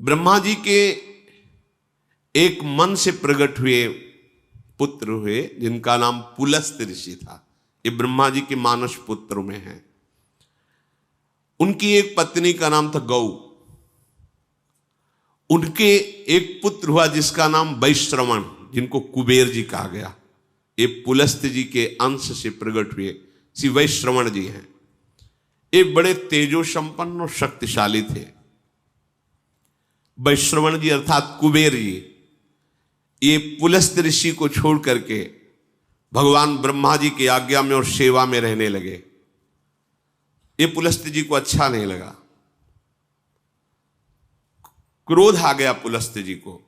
ब्रह्मा जी के एक मन से प्रकट हुए पुत्र हुए जिनका नाम पुलस्त्य ऋषि था। ये ब्रह्मा जी के मानस पुत्र में है। उनकी एक पत्नी का नाम था गौ। उनके एक पुत्र हुआ जिसका नाम वैश्रवण, जिनको कुबेर जी कहा गया। ये पुलस्त्य जी के अंश से प्रकट हुए श्री वैश्रवण जी हैं। ये बड़े तेजो संपन्न और शक्तिशाली थे। वैश्रवण जी अर्थात कुबेर जी ये पुलस्त्य ऋषि को छोड़ करके भगवान ब्रह्मा जी की आज्ञा में और सेवा में रहने लगे। ये पुलस्त्य जी को अच्छा नहीं लगा, क्रोध आ गया पुलस्त्य जी को।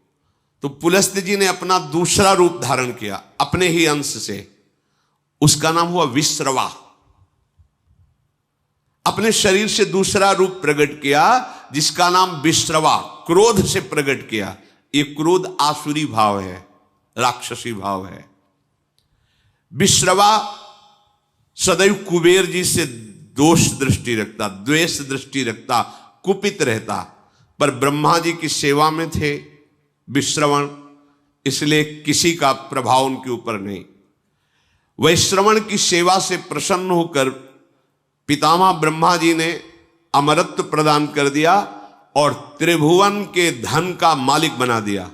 तो पुलस्त्य जी ने अपना दूसरा रूप धारण किया अपने ही अंश से। उसका नाम हुआ विश्रवा। अपने शरीर से दूसरा रूप प्रकट किया जिसका नाम विश्रवा, क्रोध से प्रकट किया। ये क्रोध आसुरी भाव है, राक्षसी भाव है। विश्रवा सदैव कुबेर जी से दोष दृष्टि रखता, द्वेष दृष्टि रखता, कुपित रहता, पर ब्रह्मा जी की सेवा में थे विश्रवण, इसलिए किसी का प्रभाव उनके ऊपर नहीं। वैश्रवण की सेवा से प्रसन्न होकर पितामह ब्रह्मा जी ने अमरत्व प्रदान कर दिया और त्रिभुवन के धन का मालिक बना दिया।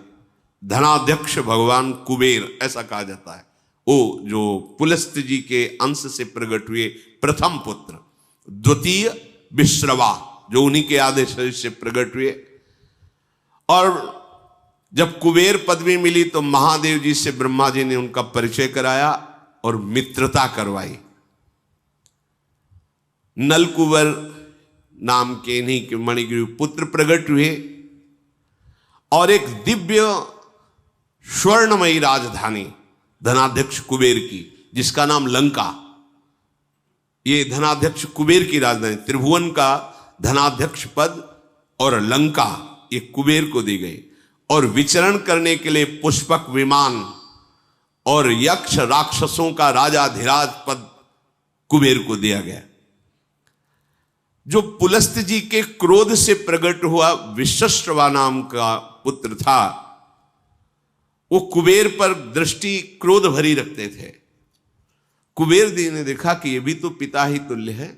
धनाध्यक्ष भगवान कुबेर ऐसा कहा जाता है। वो जो पुलस्त्य जी के अंश से प्रकट हुए प्रथम पुत्र, द्वितीय विश्रवा जो उन्हीं के आधे शरीर से प्रकट हुए। और जब कुबेर पदवी मिली तो महादेव जी से ब्रह्मा जी ने उनका परिचय कराया और मित्रता करवाई। नलकुबर नाम के इन्हीं के मणिग्रीव पुत्र प्रकट हुए और एक दिव्य स्वर्णमयी राजधानी धनाध्यक्ष कुबेर की, जिसका नाम लंका। ये धनाध्यक्ष कुबेर की राजधानी, त्रिभुवन का धनाध्यक्ष पद और लंका ये कुबेर को दी गई। और विचरण करने के लिए पुष्पक विमान और यक्ष राक्षसों का राजाधिराज पद कुबेर को दिया गया। जो पुलस्त्य जी के क्रोध से प्रकट हुआ विश्रवा नाम का पुत्र था, वो कुबेर पर दृष्टि क्रोध भरी रखते थे। कुबेर जी ने देखा कि ये भी तो पिता ही तुल्य है।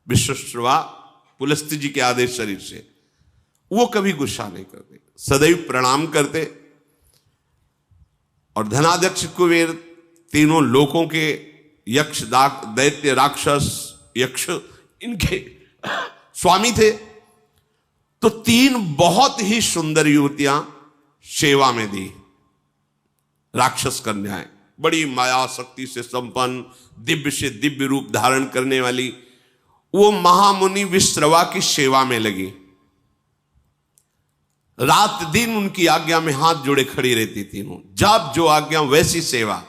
विश्रवा पुलस्त्य जी के आदेश शरीर से वो कभी गुस्सा नहीं करते, सदैव प्रणाम करते। और धनाध्यक्ष कुबेर तीनों लोकों के यक्ष दैत्य राक्षस यक्ष इनके स्वामी थे। तो तीन बहुत ही सुंदर युवतियां सेवा में दी, राक्षस कन्याएं, बड़ी माया शक्ति से संपन्न, दिव्य से दिव्य रूप धारण करने वाली, वो महामुनि विश्रवा की सेवा में लगी। रात दिन उनकी आज्ञा में हाथ जोड़े खड़ी रहती तीनों, जब जो आज्ञा वैसी सेवा।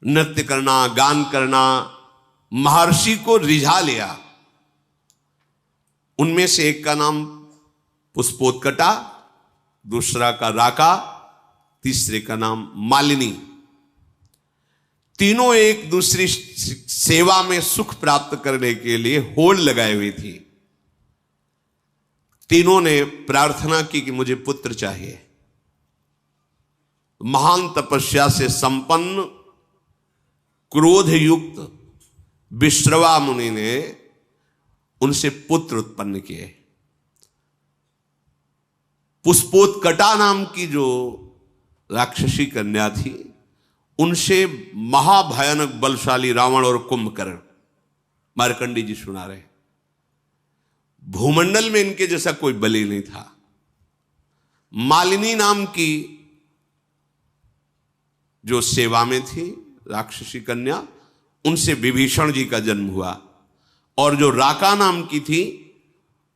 नृत्य करना, गान करना, महर्षि को रिझा लिया। उनमें से एक का नाम पुष्पोत्कटा, दूसरा का राका, तीसरे का नाम मालिनी। तीनों एक दूसरी सेवा में सुख प्राप्त करने के लिए होड़ लगाई हुई थी। तीनों ने प्रार्थना की कि मुझे पुत्र चाहिए। महान तपस्या से संपन्न क्रोध युक्त विश्रवा मुनि ने उनसे पुत्र उत्पन्न किए। पुष्पोत्कटा नाम की जो राक्षसी कन्या थी, उनसे महाभयानक बलशाली रावण और कुंभकर्ण, मार्कंडी जी सुना रहे, भूमंडल में इनके जैसा कोई बलि नहीं था। मालिनी नाम की जो सेवा में थी राक्षसी कन्या, उनसे विभीषण जी का जन्म हुआ। और जो राका नाम की थी,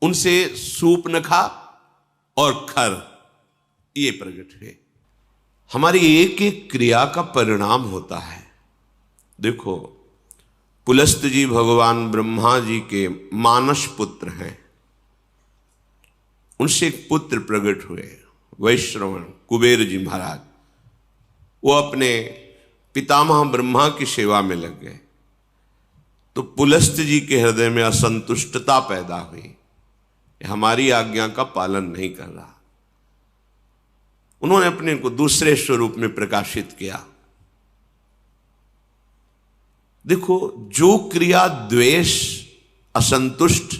उनसे सूपनखा और खर ये प्रकट हुए। हमारी एक एक क्रिया का परिणाम होता है। देखो, पुलस्त्य जी भगवान ब्रह्मा जी के मानस पुत्र हैं। उनसे एक पुत्र प्रकट हुए वैश्रवण कुबेर जी महाराज। वो अपने पितामह ब्रह्मा की सेवा में लग गए। तो पुलस्त्य जी के हृदय में असंतुष्टता पैदा हुई। हमारी आज्ञा का पालन नहीं कर रहा। उन्होंने अपने को दूसरे स्वरूप में प्रकाशित किया। देखो, जो क्रिया द्वेष, असंतुष्ट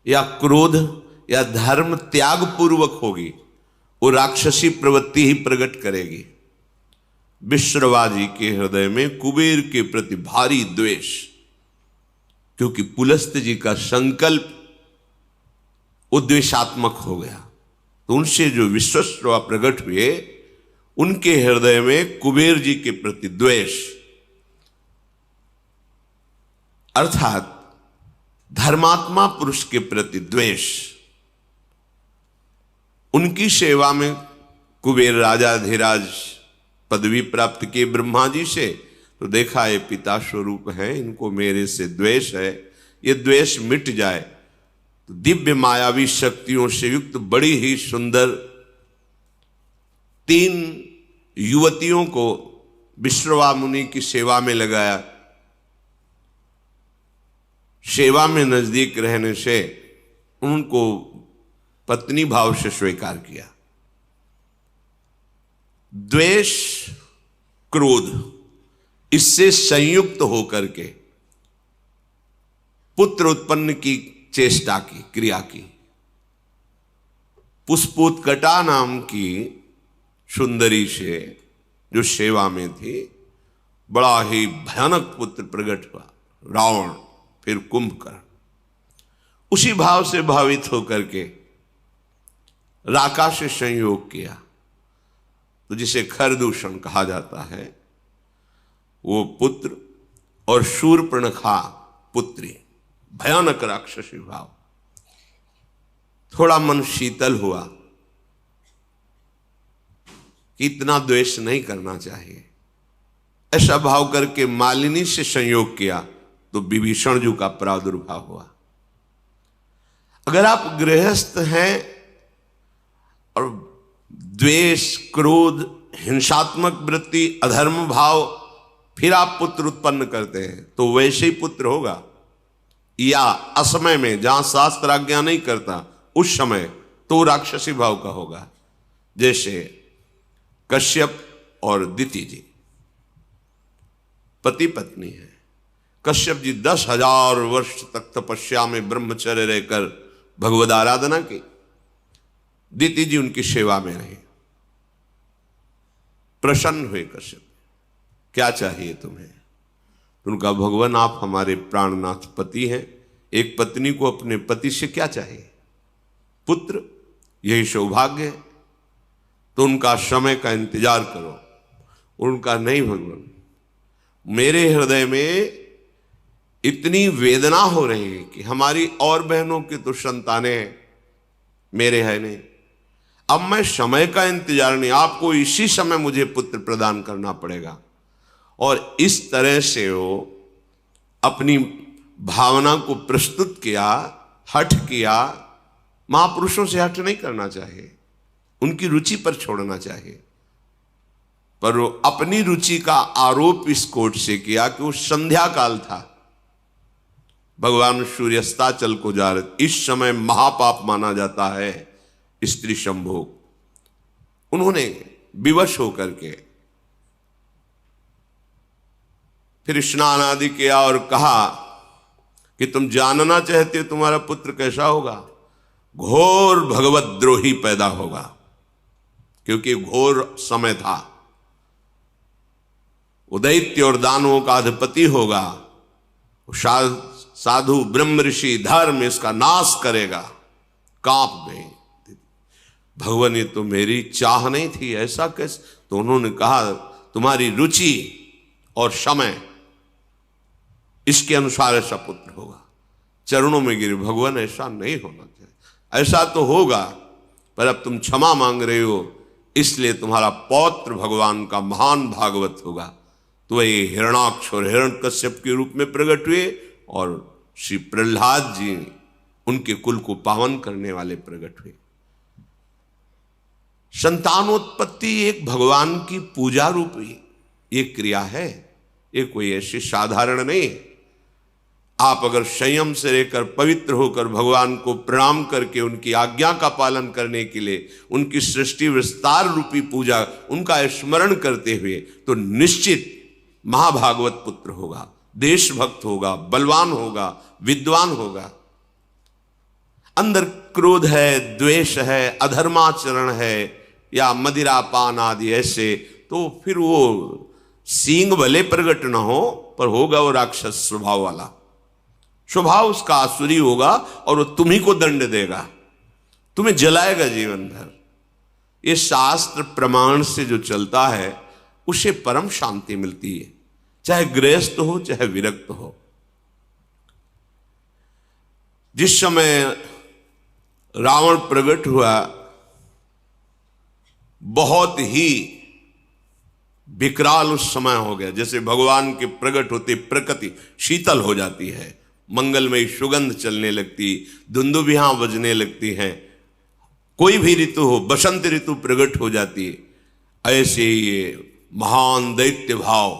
या क्रोध या धर्म त्याग पूर्वक होगी, वो राक्षसी प्रवृत्ति ही प्रकट करेगी। विश्रवा जी के हृदय में कुबेर के प्रति भारी द्वेष, क्योंकि पुलस्त जी का संकल्प वो द्वेषात्मक हो गया। तो उनसे जो विश्वश्रवा प्रकट हुए, उनके हृदय में कुबेर जी के प्रति द्वेष, अर्थात धर्मात्मा पुरुष के प्रति द्वेष। उनकी सेवा में कुबेर राजा धीराज पदवी प्राप्त किए ब्रह्मा जी से, तो देखा ये पिता स्वरूप है, इनको मेरे से द्वेष है, ये द्वेष मिट जाए तो दिव्य मायावी शक्तियों से युक्त बड़ी ही सुंदर 3 युवतियों को विश्रवा मुनि की सेवा में लगाया। सेवा में नजदीक रहने से उनको पत्नी भाव से स्वीकार किया। द्वेष, क्रोध, इससे संयुक्त होकर के पुत्र उत्पन्न की चेष्टा की, क्रिया की। पुष्पोत्कटा नाम की सुंदरी से जो सेवा में थी, बड़ा ही भयानक पुत्र प्रकट हुआ, रावण, फिर कुंभकर्ण। उसी भाव से भावित होकर के राका से संयोग किया, तो जिसे खरदूषण कहा जाता है, वो पुत्र और शूर्पणखा पुत्री, भयानक राक्षसी भाव। थोड़ा मन शीतल हुआ कि इतना द्वेष नहीं करना चाहिए। ऐसा भाव करके मालिनी से संयोग किया तो विभीषण जी का प्रादुर्भाव हुआ। अगर आप गृहस्थ हैं और द्वेष, क्रोध, हिंसात्मक वृत्ति, अधर्म भाव, फिर आप पुत्र उत्पन्न करते हैं, तो वैसे ही पुत्र होगा। या असमय में, जहां शास्त्र आज्ञा नहीं करता, उस समय तो राक्षसी भाव का होगा। जैसे कश्यप और दिति जी पति पत्नी है। कश्यप जी 10,000 वर्ष तक तपस्या में ब्रह्मचर्य रहकर भगवद आराधना की। दिति जी उनकी सेवा में रही। प्रसन्न हुए कश्यप, क्या चाहिए तुम्हें? उनका, भगवान आप हमारे प्राणनाथ पति हैं, एक पत्नी को अपने पति से क्या चाहिए? पुत्र, यही सौभाग्य है। तो उनका समय का इंतजार करो। उनका, नहीं भगवान, मेरे हृदय में इतनी वेदना हो रही है कि हमारी और बहनों की तो संतानें हैं, मेरे है नहीं। अब मैं समय का इंतजार नहीं, आपको इसी समय मुझे पुत्र प्रदान करना पड़ेगा। और इस तरह से वो अपनी भावना को प्रस्तुत किया, हठ किया। महापुरुषों से हठ नहीं करना चाहिए, उनकी रुचि पर छोड़ना चाहिए। पर वो अपनी रुचि का आरोप इस कोर्ट से किया कि वो संध्या काल था, भगवान सूर्यास्ताचल को जा रहे, इस समय महापाप माना जाता है स्त्री संभोग। उन्होंने विवश होकर के फिर स्नान आदि किया और कहा कि तुम जानना चाहते हो तुम्हारा पुत्र कैसा होगा? घोर भगवत द्रोही पैदा होगा, क्योंकि घोर समय था। दैत्य और दानवों का अधिपति होगा, साधु ब्रह्म ऋषि धर्म इसका नाश करेगा। कांप गए। भगवान, ये तो मेरी चाह नहीं थी, ऐसा कैसे? तो उन्होंने कहा, तुम्हारी रुचि और समय, इसके अनुसार ऐसा पुत्र होगा। चरणों में गिरे, भगवान ऐसा नहीं होना चाहिए, ऐसा तो होगा, पर अब तुम क्षमा मांग रहे हो, इसलिए तुम्हारा पौत्र भगवान का महान भागवत होगा। तो ये हिरणाक्ष और हिरण्यकश्यप के रूप में प्रकट हुए और श्री प्रहलाद जी उनके कुल को पावन करने वाले प्रकट हुए। संतानोत्पत्ति एक भगवान की पूजा रूपी ये क्रिया है, ये कोई ऐसी साधारण नहीं है। आप अगर संयम से रहकर पवित्र होकर भगवान को प्रणाम करके उनकी आज्ञा का पालन करने के लिए उनकी सृष्टि विस्तार रूपी पूजा उनका स्मरण करते हुए, तो निश्चित महाभागवत पुत्र होगा, देशभक्त होगा, बलवान होगा, विद्वान होगा। अंदर क्रोध है, द्वेष है, अधर्माचरण है या मदिरापान आदि ऐसे, तो फिर वो सींग भले प्रकट ना हो पर होगा वो राक्षस स्वभाव वाला, स्वभाव उसका आसुरी होगा और वो तुम्ही को दंड देगा, तुम्हें जलाएगा जीवन भर। ये शास्त्र प्रमाण से जो चलता है उसे परम शांति मिलती है, चाहे गृहस्थ हो चाहे विरक्त हो। जिस समय रावण प्रकट हुआ बहुत ही विकराल उस समय हो गया, जैसे भगवान के प्रकट होते प्रकृति शीतल हो जाती है, मंगलमयी सुगंध चलने लगती, दुंदुभियां बजने लगती हैं, कोई भी ऋतु हो, बसंत ऋतु प्रकट हो जाती है। ऐसे ये महान दैत्य भाव,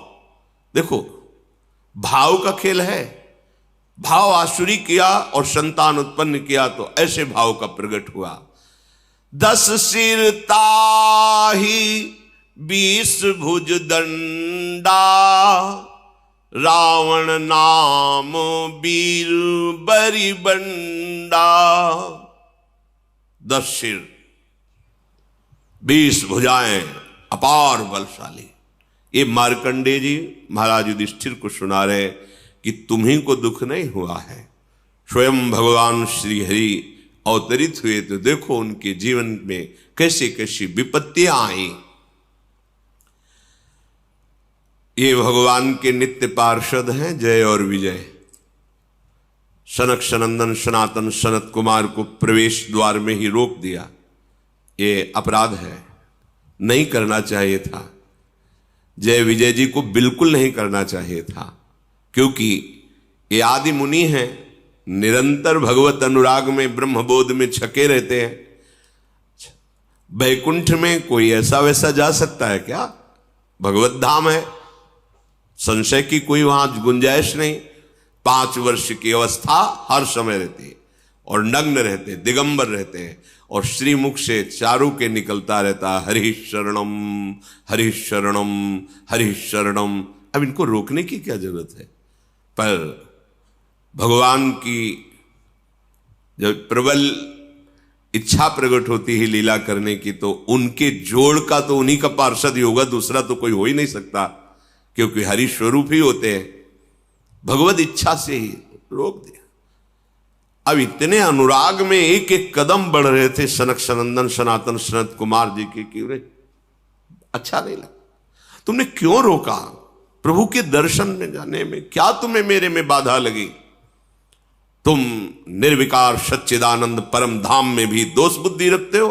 देखो भाव का खेल है, भाव आसुरी किया और संतान उत्पन्न किया तो ऐसे भाव का प्रकट हुआ। 10 सिर ताही 20 भुज दंडा, रावण नाम वीर बरी बंडा। 10 सिर 20 भुजाएं, अपार बलशाली। ये मार्कंडेय जी महाराज युधिष्ठिर को सुना रहे कि तुम्हीं को दुख नहीं हुआ है, स्वयं भगवान श्री हरि अवतरित हुए तो देखो उनके जीवन में कैसे कैसी विपत्तियां आई। ये भगवान के नित्य पार्षद हैं जय और विजय। सनक सनंदन सनातन सनत कुमार को प्रवेश द्वार में ही रोक दिया, ये अपराध है, नहीं करना चाहिए था। जय विजय जी को बिल्कुल नहीं करना चाहिए था, क्योंकि ये आदि मुनि हैं, निरंतर भगवत अनुराग में ब्रह्मबोध में छके रहते हैं। बैकुंठ में कोई ऐसा वैसा जा सकता है क्या? भगवत धाम है, संशय की कोई वहां गुंजाइश नहीं। 5 वर्ष की अवस्था हर समय रहती है और नग्न रहते, दिगंबर रहते हैं और श्रीमुख से चारों के निकलता रहता हरि शरणम हरि शरणम हरि शरणम। अब इनको रोकने की क्या जरूरत है? पर भगवान की जब प्रबल इच्छा प्रकट होती है लीला करने की, तो उनके जोड़ का तो उन्हीं का पार्षद ही होगा, दूसरा तो कोई हो ही नहीं सकता, क्योंकि हरि स्वरूप ही होते हैं। भगवत इच्छा से ही रोक दिया। अब इतने अनुराग में एक एक कदम बढ़ रहे थे सनक सनंदन सनातन सनत कुमार जी के, कि अच्छा नहीं लगा, तुमने क्यों रोका? प्रभु के दर्शन में जाने में क्या तुम्हें मेरे में बाधा लगी? तुम निर्विकार सच्चिदानंद परम धाम में भी दोष बुद्धि रखते हो।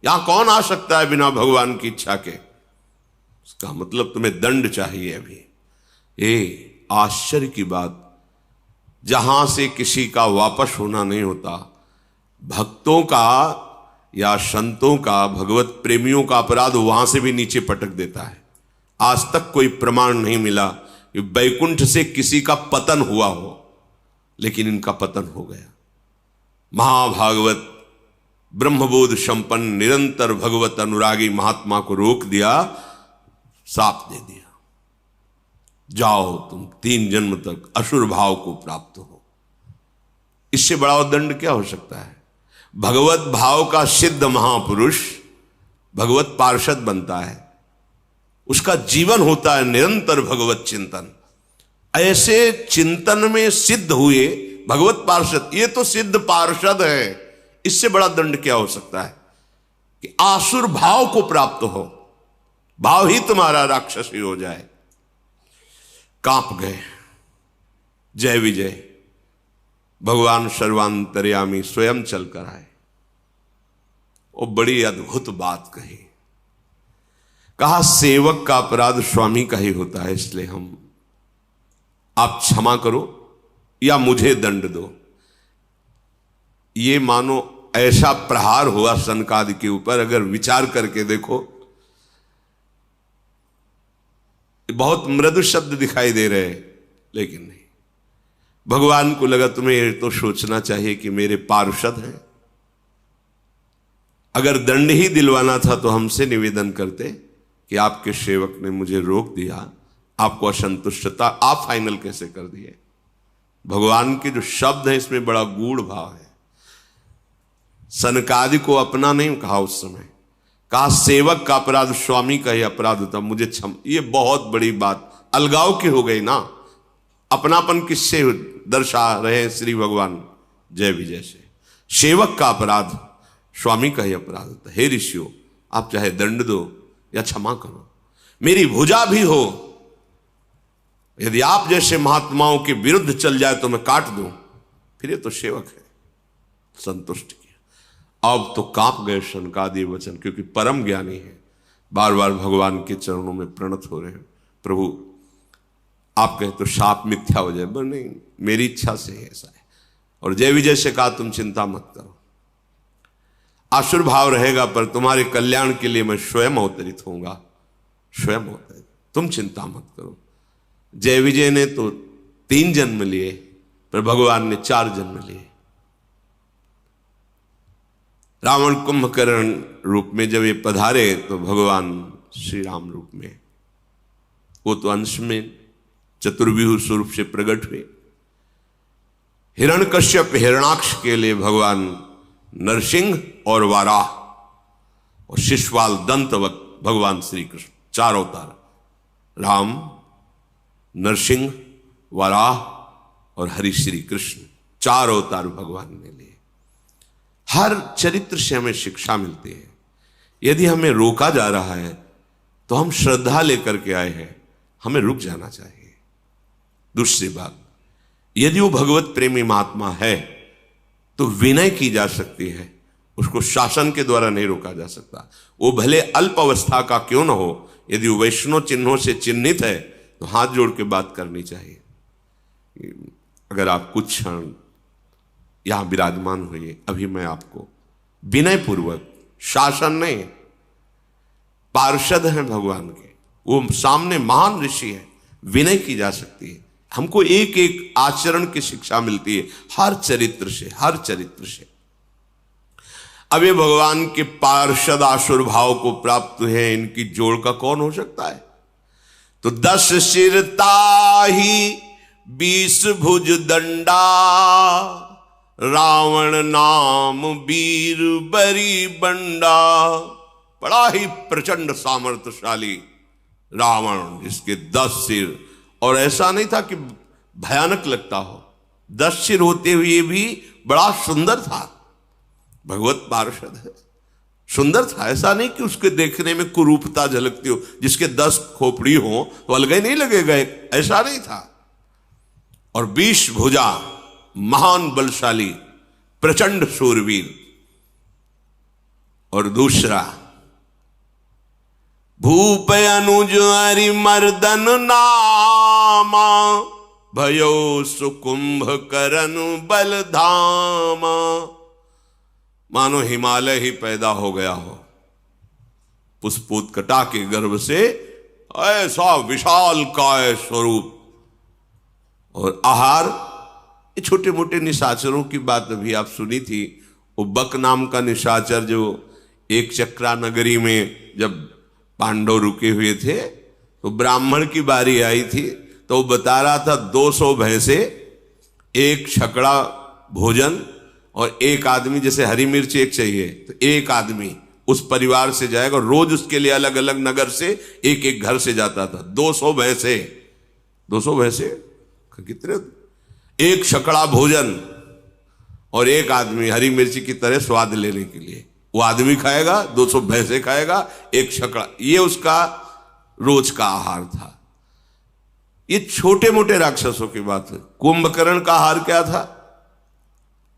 यहां कौन आ सकता है बिना भगवान की इच्छा के? इसका मतलब तुम्हें दंड चाहिए अभी। ये आश्चर्य की बात, जहां से किसी का वापस होना नहीं होता, भक्तों का या संतों का, भगवत प्रेमियों का अपराध वहां से भी नीचे पटक देता है। आज तक कोई प्रमाण नहीं मिला कि बैकुंठ से किसी का पतन हुआ हो, लेकिन इनका पतन हो गया। महाभागवत ब्रह्मबोध संपन्न निरंतर भगवत अनुरागी महात्मा को रोक दिया, साप दे दिया, जाओ तुम 3 जन्म तक असुर भाव को प्राप्त हो। इससे बड़ा दंड क्या हो सकता है? भगवत भाव का सिद्ध महापुरुष भगवत पार्षद बनता है, उसका जीवन होता है निरंतर भगवत चिंतन। ऐसे चिंतन में सिद्ध हुए भगवत पार्षद, ये तो सिद्ध पार्षद है, इससे बड़ा दंड क्या हो सकता है कि आसुर भाव को प्राप्त हो, भाव ही तुम्हारा राक्षसी हो जाए। कांप गए जय विजय। भगवान सर्वांतर्यामी स्वयं चलकर आए और बड़ी अद्भुत बात कही। कहा सेवक का अपराध स्वामी का ही होता है, इसलिए आप क्षमा करो या मुझे दंड दो। ये मानो ऐसा प्रहार हुआ सनकादि के ऊपर, अगर विचार करके देखो बहुत मृदु शब्द दिखाई दे रहे हैं, लेकिन नहीं। भगवान को लगा तुम्हें तो सोचना चाहिए कि मेरे पार्षद हैं, अगर दंड ही दिलवाना था तो हमसे निवेदन करते कि आपके सेवक ने मुझे रोक दिया, आपको असंतुष्टता, आप फाइनल कैसे कर दिए। भगवान के जो शब्द है इसमें बड़ा गूढ़ भाव है। सनकादि को अपना नहीं कहा उस समय, कहा सेवक का अपराध स्वामी का ही अपराध होता, मुझे क्षम। ये बहुत बड़ी बात अलगाव की हो गई ना। अपनापन किससे दर्शा रहे श्री भगवान जय विजय से। सेवक का अपराध स्वामी का ही अपराध होता। हे ऋषियों, आप चाहे दंड दो या क्षमा करो, मेरी भुजा भी हो, यदि आप जैसे महात्माओं के विरुद्ध चल जाए तो मैं काट दूं, फिर ये तो सेवक है। संतुष्ट किया। अब तो कांप गए सनकादि वचन, क्योंकि परम ज्ञानी है, बार बार भगवान के चरणों में प्रणत हो रहे हैं। प्रभु आप कहे तो शाप मिथ्या हो जाए, पर नहीं, मेरी इच्छा से ऐसा है। और जय विजय से कहा तुम चिंता मत करो, आसुर भाव रहेगा पर तुम्हारे कल्याण के लिए मैं स्वयं अवतरित होऊंगा, स्वयं अवतरित, तुम चिंता मत करो। जय विजय ने तो 3 जन्म लिए, पर भगवान ने 4 जन्म लिए। रावण कुंभकर्ण रूप में जब ये पधारे तो भगवान श्री राम रूप में, वो तो अंश में चतुर्व्यूह स्वरूप से प्रकट हुए। हिरण्यकश्यप हिरणाक्ष के लिए भगवान नरसिंह और वाराह, और शिशुपाल दंतवत भगवान श्री कृष्ण, 4 अवतार, राम, नरसिंह, वाराह और हरि श्री कृष्ण, 4 अवतार भगवान ने लिए। हर चरित्र से हमें शिक्षा मिलती है। यदि हमें रोका जा रहा है तो हम श्रद्धा लेकर के आए हैं, हमें रुक जाना चाहिए। दूसरी बात, यदि वो भगवत प्रेमी महात्मा है तो विनय की जा सकती है, उसको शासन के द्वारा नहीं रोका जा सकता। वो भले अल्प अवस्था का क्यों न हो, यदि वो वैष्णव चिन्हों से चिन्हित है तो हाथ जोड़ के बात करनी चाहिए। अगर आप कुछ क्षण यहां विराजमान हुए, अभी मैं आपको विनय पूर्वक, शासन नहीं, पार्षद हैं भगवान के, वो सामने महान ऋषि है, विनय की जा सकती है। हमको एक एक आचरण की शिक्षा मिलती है हर चरित्र से, हर चरित्र से। अब ये भगवान के पार्षद आसुर भाव को प्राप्त हुए, इनकी जोड़ का कौन हो सकता है? तो 10 सिर ताही 20 भुज दंडा, रावण नाम वीर बरी बंडा। बड़ा ही प्रचंड सामर्थ्यशाली रावण, जिसके 10 सिर, और ऐसा नहीं था कि भयानक लगता हो, 10 सिर होते हुए भी बड़ा सुंदर था। भगवत पार्षद है, सुंदर था। ऐसा नहीं कि उसके देखने में कुरूपता झलकती हो, जिसके 10 खोपड़ी हो तो अलग ही नहीं लगेगा, ऐसा नहीं था। और 20 भुजा, महान बलशाली, प्रचंड शूरवीर। और दूसरा, भूप अनुज हरि मर्दन नामा, भयो सुकुंभ करन बलधामा। मानो हिमालय ही पैदा हो गया हो, पुष्पोत्कटा के गर्भ से, ऐसा विशाल काय स्वरूप। और आहार, ये छोटे मोटे निशाचरों की बात अभी आप सुनी थी। वो बक नाम का निशाचर जो एक चक्रा नगरी में जब पांडव रुके हुए थे तो ब्राह्मण की बारी आई थी, तो वो बता रहा था 200 भैंसे, 1 छकड़ा भोजन, और 1 आदमी, जैसे हरी मिर्च 1 चाहिए तो 1 आदमी उस परिवार से जाएगा, रोज उसके लिए अलग अलग नगर से एक एक घर से जाता था। 200 भैंसे, 200 भैंसे कितने, 1 छकड़ा भोजन, और 1 आदमी हरी मिर्ची की तरह स्वाद लेने के लिए। वो आदमी खाएगा, 200 भैंसे खाएगा, 1 छकड़ा, ये उसका रोज का आहार था। ये छोटे मोटे राक्षसों की बात है। कुंभकर्ण का आहार क्या था?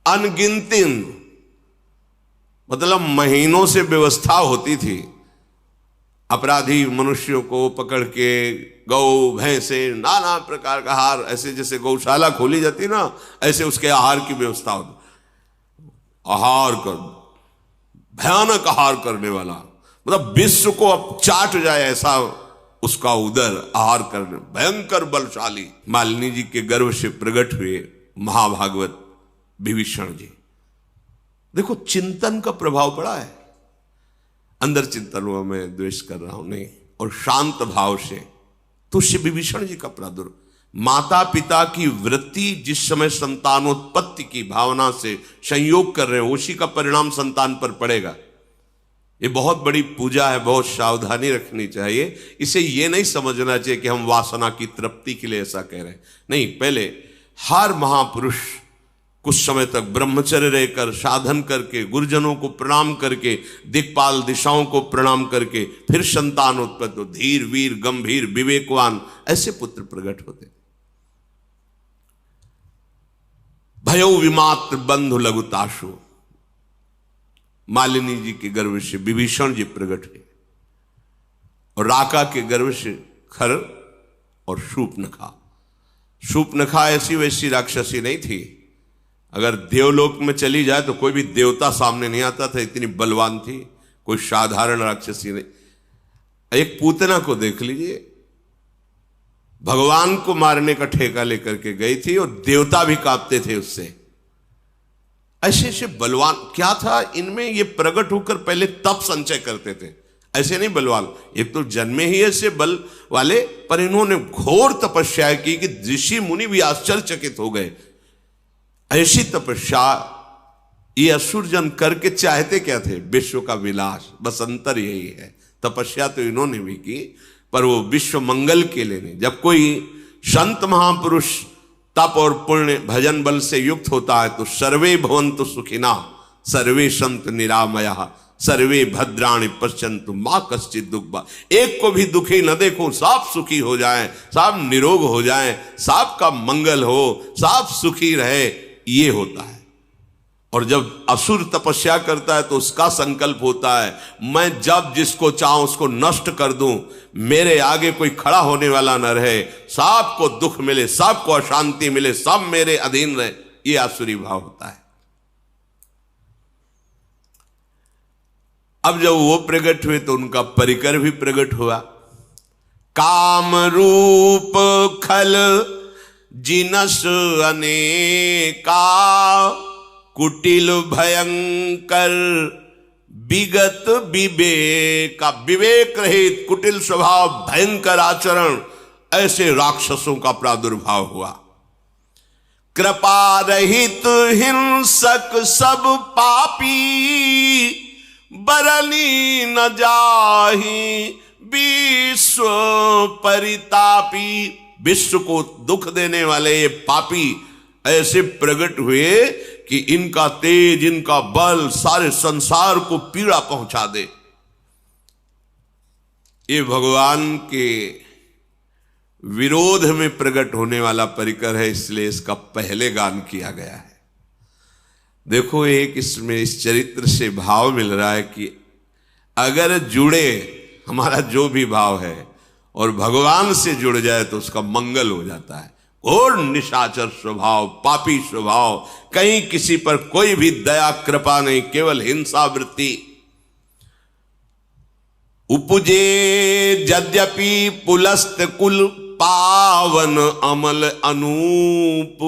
अनगिनती, मतलब महीनों से व्यवस्था होती थी अपराधी मनुष्यों को पकड़ के, गौ भैंसे, नाना प्रकार का आहार, ऐसे जैसे गौशाला खोली जाती ना, ऐसे उसके आहार की व्यवस्था होती। आहार कर, भयानक आहार करने वाला, मतलब विश्व को अब चाट जाए ऐसा उसका उदर आहार करने भयंकर बलशाली मालिनी जी के गर्भ से प्रकट हुए महाभागवत विभीषण जी। देखो चिंतन का प्रभाव पड़ा है, अंदर चिंतन हुआ मैं द्वेष कर रहा हूं नहीं, और शांत भाव से तो श्री विभीषण जी का प्रादुर्भाव, माता पिता की वृत्ति जिस समय संतानोत्पत्ति की भावना से संयोग कर रहे हैं उसी का परिणाम संतान पर पड़ेगा। ये बहुत बड़ी पूजा है, बहुत सावधानी रखनी चाहिए। इसे ये नहीं समझना चाहिए कि हम वासना की तृप्ति के लिए ऐसा कह रहे हैं, नहीं। पहले हर महापुरुष कुछ समय तक ब्रह्मचर्य रहकर साधन करके गुरुजनों को प्रणाम करके दिक्पाल दिशाओं को प्रणाम करके फिर संतान उत्पत्ति हो, धीर वीर गंभीर विवेकवान ऐसे पुत्र प्रकट होते। भयो विमात्र बंधु लघुताशु, मालिनी जी के गर्भ से विभीषण जी प्रकट हुए और राका के गर्भ से खर और शूर्पणखा। शूर्पणखा ऐसी वैसी राक्षसी नहीं थी, अगर देवलोक में चली जाए तो कोई भी देवता सामने नहीं आता था, इतनी बलवान थी, कोई साधारण राक्षसी नहीं। एक पूतना को देख लीजिए, भगवान को मारने का ठेका लेकर के गई थी और देवता भी कांपते थे उससे। ऐसे ऐसे बलवान क्या था इनमें, ये प्रकट होकर पहले तप संचय करते थे, ऐसे नहीं बलवान। एक तो जन्मे ही ऐसे बल वाले, पर इन्होंने घोर तपस्या की कि ऋषि मुनि भी आश्चर्यचकित हो गए। ऐसी तपस्या ये असुरजन करके चाहते क्या थे? विश्व का विलास, बस अंतर यही है। तपस्या तो इन्होंने भी की पर वो विश्व मंगल के लिए नहीं। जब कोई संत महापुरुष तप और पुण्य भजन बल से युक्त होता है तो सर्वे भवन्तु सुखिना सर्वे संत निरामया सर्वे भद्राणि पश्यन्तु माँ कश्चित् दुःख। एक को भी दुखी न देखो, सब सुखी हो जाएं, सब निरोग हो जाएं, सबका मंगल हो, सब सुखी रहे, ये होता है। और जब असुर तपस्या करता है तो उसका संकल्प होता है मैं जब जिसको चाहूं उसको नष्ट कर दूं, मेरे आगे कोई खड़ा होने वाला न रहे, सबको दुख मिले, सबको अशांति मिले, सब मेरे अधीन रहे, ये आसुरी भाव होता है। अब जब वो प्रकट हुए तो उनका परिकर भी प्रकट हुआ। काम रूप खल जिनस अनेका कुटिल भयंकर विगत विवेका। विवेक रहित कुटिल स्वभाव भयंकर आचरण, ऐसे राक्षसों का प्रादुर्भाव हुआ। कृपा रहित हिंसक सब पापी बरनी न जाहि विश्व परितापी। विश्व को दुख देने वाले ये पापी ऐसे प्रकट हुए कि इनका तेज, इनका बल सारे संसार को पीड़ा पहुंचा दे। ये भगवान के विरोध में प्रकट होने वाला परिकर है, इसलिए इसका पहले गान किया गया है। देखो एक इसमें इस चरित्र से भाव मिल रहा है कि अगर जुड़े हमारा जो भी भाव है और भगवान से जुड़ जाए तो उसका मंगल हो जाता है। घोर निशाचर स्वभाव, पापी स्वभाव, कहीं किसी पर कोई भी दया कृपा नहीं, केवल हिंसा वृत्ति। उपजे यद्यपि पुलस्त कुल पावन अमल अनूप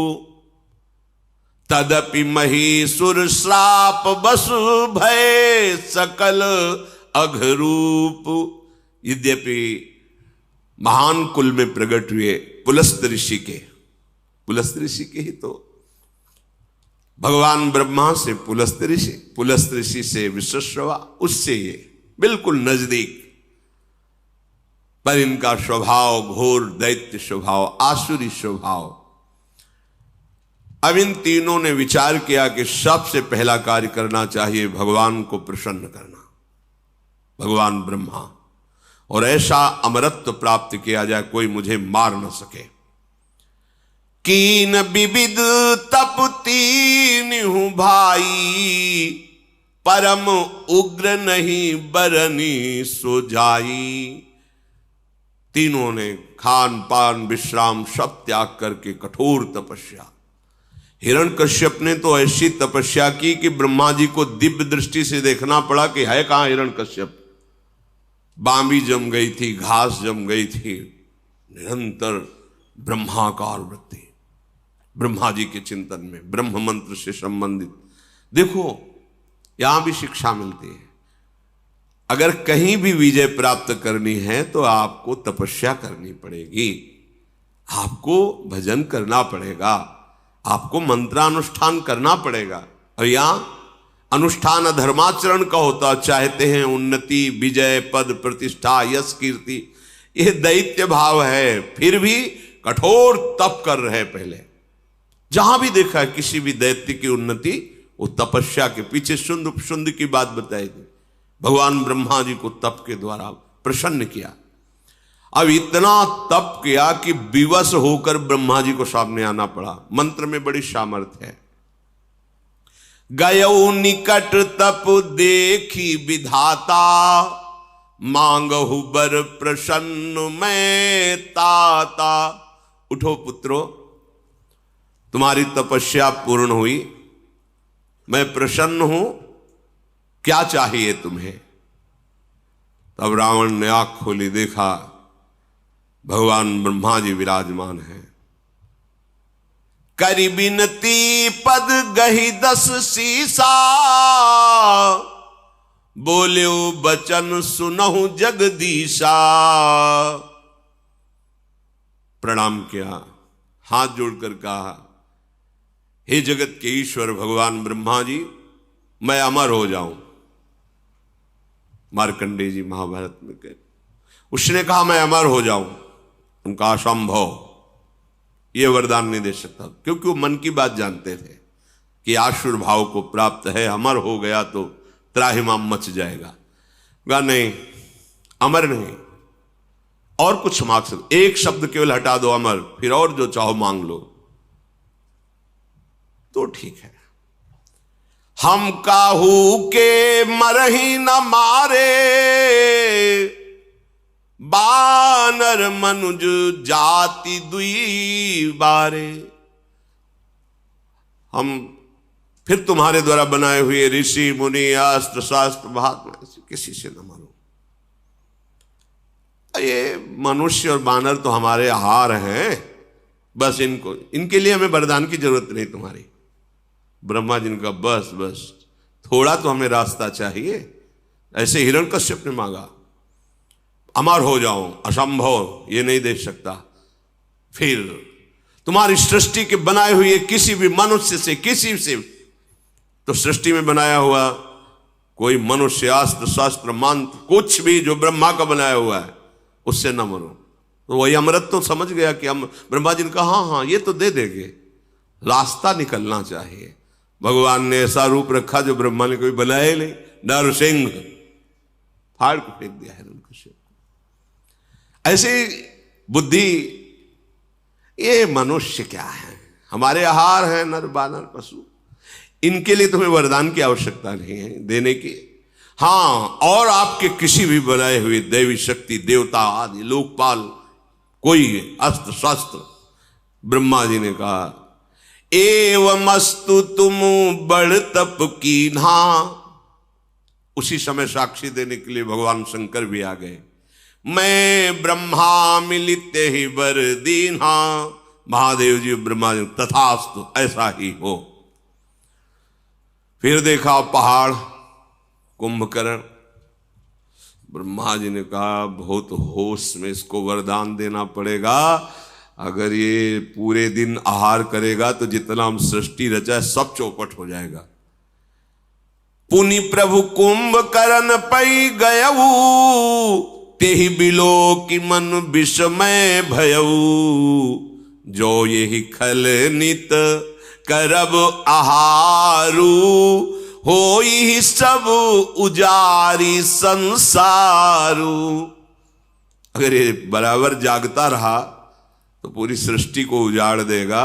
तदपि महीसुर श्राप बसु भय सकल अघरूप। यद्यपि महान कुल में प्रकट हुए पुलस्त ऋषि के ही तो भगवान ब्रह्मा से पुलस्त ऋषि से विश्वश्रवा, उससे ये बिल्कुल नजदीक, पर इनका स्वभाव घोर दैत्य स्वभाव, आसुरी स्वभाव। अब इन तीनों ने विचार किया कि सबसे पहला कार्य करना चाहिए भगवान को प्रसन्न करना, भगवान ब्रह्मा, और ऐसा अमरत्व प्राप्त किया जाए कोई मुझे मार न सके। कीन विविध तप तीन हूं भाई परम उग्र नहीं बरनी सो जाई। तीनों ने खान पान विश्राम सब त्याग करके कठोर तपस्या। हिरण्यकश्यप ने तो ऐसी तपस्या की कि ब्रह्मा जी को दिव्य दृष्टि से देखना पड़ा कि है कहां हिरण्यकश्यप। बांबी जम गई थी, घास जम गई थी, निरंतर ब्रह्माकार वृत्ति, ब्रह्मा जी के चिंतन में, ब्रह्म मंत्र से संबंधित। देखो यहां भी शिक्षा मिलती है, अगर कहीं भी विजय प्राप्त करनी है तो आपको तपस्या करनी पड़ेगी, आपको भजन करना पड़ेगा, आपको मंत्रानुष्ठान करना पड़ेगा। और यहां अनुष्ठान धर्माचरण का होता, चाहते हैं उन्नति, विजय, पद, प्रतिष्ठा, यश, कीर्ति, यह दैत्य भाव है, फिर भी कठोर तप कर रहे। पहले जहां भी देखा है किसी भी दैत्य की उन्नति, वो तपस्या के पीछे शुंद की बात बताई थी। भगवान ब्रह्मा जी को तप के द्वारा प्रसन्न किया। अब इतना तप किया कि विवश होकर ब्रह्मा जी को सामने आना पड़ा। मंत्र में बड़ी सामर्थ्य है। गयो निकट तप देखी विधाता, मांगहु बर प्रसन्न मैं ताता। उठो पुत्रो, तुम्हारी तपस्या पूर्ण हुई, मैं प्रसन्न हूं, क्या चाहिए तुम्हें? तब रावण ने आंख खोली, देखा भगवान ब्रह्मा जी विराजमान हैं। करी बिनती पद गही 10 सीसा, बोल्यो बचन सुनहु जगदीशा। प्रणाम किया, हाथ जोड़कर कहा, हे जगत के ईश्वर भगवान ब्रह्मा जी, मैं अमर हो जाऊं। मार्कंडेय जी महाभारत में कहे, उसने कहा मैं अमर हो जाऊं। उनका असंभव, यह वरदान नहीं दे सकता, क्योंकि वो मन की बात जानते थे कि आसुर भाव को प्राप्त है, अमर हो गया तो त्राहिमाम मच जाएगा। कहा नहीं, अमर नहीं, और कुछ मांग सकते, एक शब्द केवल हटा दो अमर, फिर और जो चाहो मांग लो तो ठीक है। हम काहू के मरही न मारे, बानर मनुज जाति दुई बारे। हम फिर तुम्हारे द्वारा बनाए हुए ऋषि मुनि अस्त्र शास्त्र महात्मा किसी से न मारो। ये मनुष्य और बानर तो हमारे आहार हैं, बस इनके लिए हमें वरदान की जरूरत नहीं तुम्हारी। ब्रह्मा जी का बस थोड़ा तो हमें रास्ता चाहिए। ऐसे हिरण्यकश्यप ने मांगा, अमर हो जाऊं, असंभव, ये नहीं दे सकता। फिर तुम्हारी सृष्टि के बनाए हुए किसी भी मनुष्य से, किसी से, तो सृष्टि में बनाया हुआ कोई मनुष्य, अस्त्र शास्त्र मंत्र, कुछ भी जो ब्रह्मा का बनाया हुआ है, उससे न मरो। तो वही अमृत तो समझ गया कि हम, ब्रह्मा जी ने कहा हाँ ये तो दे देंगे, रास्ता निकलना चाहिए। भगवान ने ऐसा रूप रखा जो ब्रह्मा ने कोई बनाया ही नहीं, नरसिंह, फाड़ को फेंक दिया हिरण्यकश्यप। ऐसी बुद्धि, ये मनुष्य क्या है, हमारे आहार है नर बानर पशु, इनके लिए तुम्हें वरदान की आवश्यकता नहीं है देने की। हां, और आपके किसी भी बनाए हुए दैवी शक्ति, देवता आदि, लोकपाल, कोई अस्त्र शस्त्र, ब्रह्मा जी ने कहा एवमस्तु तुम बड़ तप कीन्हा। उसी समय साक्षी देने के लिए भगवान शंकर भी आ गए। मैं ब्रह्मा मिलित ही बर दीन्हा। महादेव जी ब्रह्मा जी, तथास्तु, ऐसा ही हो। फिर देखा पहाड़, कुंभकर्ण। ब्रह्मा जी ने कहा बहुत होश में इसको वरदान देना पड़ेगा, अगर ये पूरे दिन आहार करेगा तो जितना हम सृष्टि रचा है सब चौपट हो जाएगा। पुनि प्रभु कुंभकर्ण पै गयऊ, तेहि बिलो की मन विषमय भयऊ। जो यही खल नित करब आहारू, होई सब उजारी संसारू। अगर ये बराबर जागता रहा तो पूरी सृष्टि को उजाड़ देगा।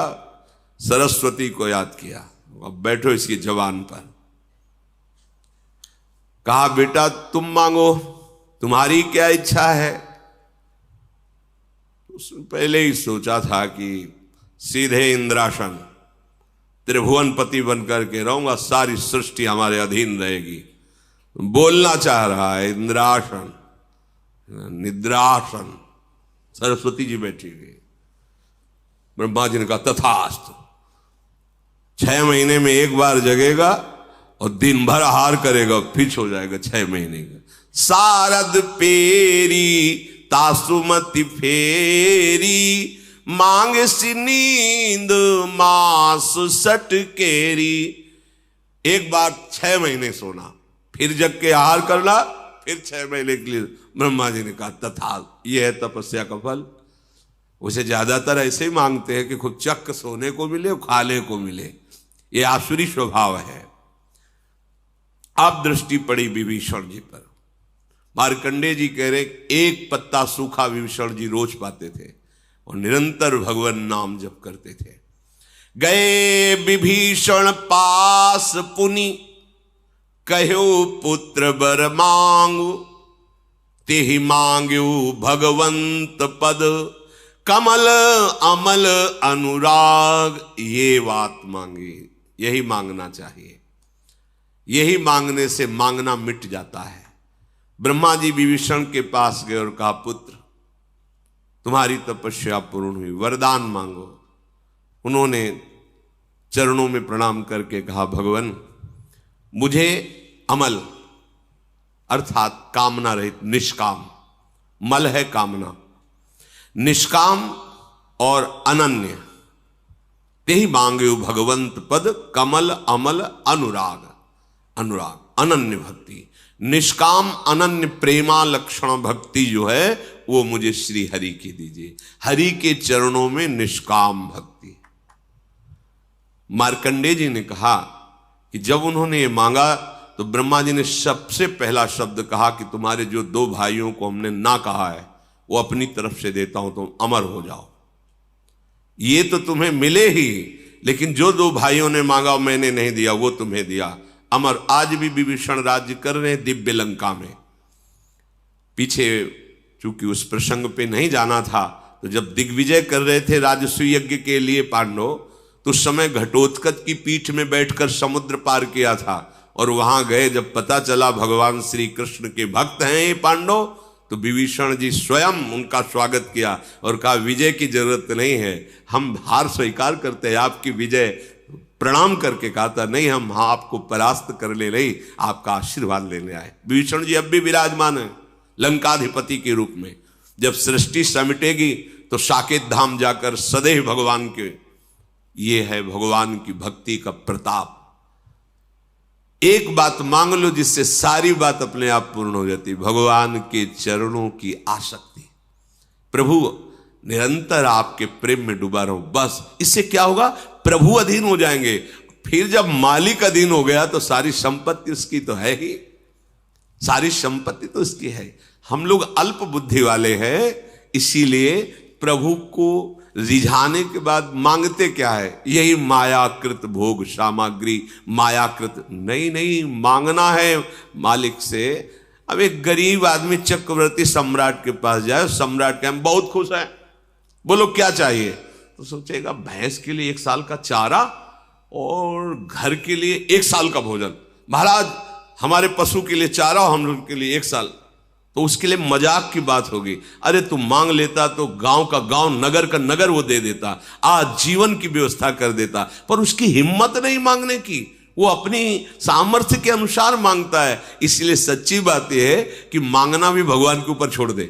सरस्वती को याद किया, अब बैठो इसकी जबान पर। कहा बेटा तुम मांगो, तुम्हारी क्या इच्छा है? उसने पहले ही सोचा था कि सीधे इंद्रासन, त्रिभुवनपति बनकर के रहूंगा, सारी सृष्टि हमारे अधीन रहेगी। बोलना चाह रहा है इंद्रासन, निद्रासन, सरस्वती जी बैठी हुई। ब्रह्मा जी ने कहा तथास्तु। 6 महीने में एक बार जगेगा और दिन भर आहार करेगा, फिर सो जाएगा 6 महीने का। सारद पेरी तासुमति फेरी, मांग सी नींद मास सटकेरी। एक बार 6 महीने सोना, फिर जग के आहार करना, फिर 6 महीने के लिए। ब्रह्मा जी ने कहा तथा, यह है तपस्या का फल। उसे ज्यादातर ऐसे ही मांगते हैं कि खुद चक्क सोने को मिले, खाने को मिले। यह आसुरी स्वभाव है। अब दृष्टि पड़ी विभीषण जी पर। मार्कंडेय जी कह रहे एक पत्ता सूखा विभीषण जी रोज पाते थे और निरंतर भगवान नाम जप करते थे। गए विभीषण पास पुनि, कहो पुत्र बर मांगू, तेहि मांग्यू भगवंत पद, कमल अमल अनुराग। ये बात मांगी, यही मांगना चाहिए। यही मांगने से मांगना मिट जाता है। ब्रह्मा जी विभीषण के पास गए और कहा पुत्र तुम्हारी तपस्या पूर्ण हुई, वरदान मांगो। उन्होंने चरणों में प्रणाम करके कहा भगवान मुझे अमल अर्थात कामना रहित, निष्काम, मल है कामना, निष्काम और अनन्य, तेहि मांगे भगवंत पद, कमल अमल अनुराग। अनुराग अनन्य भक्ति, निष्काम अनन्य प्रेमा लक्षण भक्ति जो है वो मुझे श्री हरि की दीजिए। हरि के चरणों में निष्काम भक्ति। मार्कंडेय जी ने कहा कि जब उन्होंने ये मांगा तो ब्रह्मा जी ने सबसे पहला शब्द कहा कि तुम्हारे जो 2 भाइयों को हमने ना कहा है वो अपनी तरफ से देता हूं, तुम अमर हो जाओ। ये तो तुम्हें मिले ही, लेकिन जो 2 भाइयों ने मांगा मैंने नहीं दिया वो तुम्हें दिया। अमर आज भी विभीषण राज्य कर रहे हैं दिव्य लंका में। पीछे चूंकि उस प्रसंग पे नहीं जाना था, तो जब दिग्विजय कर रहे थे राजसूय यज्ञ के लिए पांडव, तो उस समय घटोत्कच की पीठ में बैठकर समुद्र पार किया था। और वहां गए, जब पता चला भगवान श्री कृष्ण के भक्त हैं ये पांडव, तो विभीषण जी स्वयं उनका स्वागत किया और कहा विजय की जरूरत नहीं है, हम हार स्वीकार करते हैं, आपकी विजय। प्रणाम करके कहा था नहीं, हम आपको परास्त करने नहीं, आपका आशीर्वाद लेने आए। विभीषण जी अब भी विराजमान है लंकाधिपति के रूप में। जब सृष्टि समिटेगी तो साकेत धाम जाकर सदैव भगवान के, ये है भगवान की भक्ति का प्रताप। एक बात मांग लो जिससे सारी बात अपने आप पूर्ण हो जाती, भगवान के चरणों की आसक्ति। प्रभु निरंतर आपके प्रेम में डूबा रहो, बस। इससे क्या होगा, प्रभु अधीन हो जाएंगे। फिर जब मालिक अधीन हो गया तो सारी संपत्ति उसकी तो है ही, सारी संपत्ति तो उसकी है। हम लोग अल्प बुद्धि वाले हैं, इसीलिए प्रभु को रिझाने के बाद मांगते क्या है, यही मायाकृत भोग सामग्री, मायाकृत। नहीं, मांगना है मालिक से। अब एक गरीब आदमी चक्रवर्ती सम्राट के पास जाए, सम्राट के हम बहुत खुश हैं, बोलो क्या चाहिए, तो सोचेगा भैंस के लिए 1 साल का चारा और घर के लिए 1 साल का भोजन। महाराज हमारे पशु के लिए चारा और हम लोग के लिए 1 साल, तो उसके लिए मजाक की बात होगी। अरे तुम मांग लेता तो गांव का गांव, नगर का नगर वो दे देता, आज जीवन की व्यवस्था कर देता। पर उसकी हिम्मत नहीं मांगने की, वो अपनी सामर्थ्य के अनुसार मांगता है। इसलिए सच्ची बात यह है कि मांगना भी भगवान के ऊपर छोड़ दे,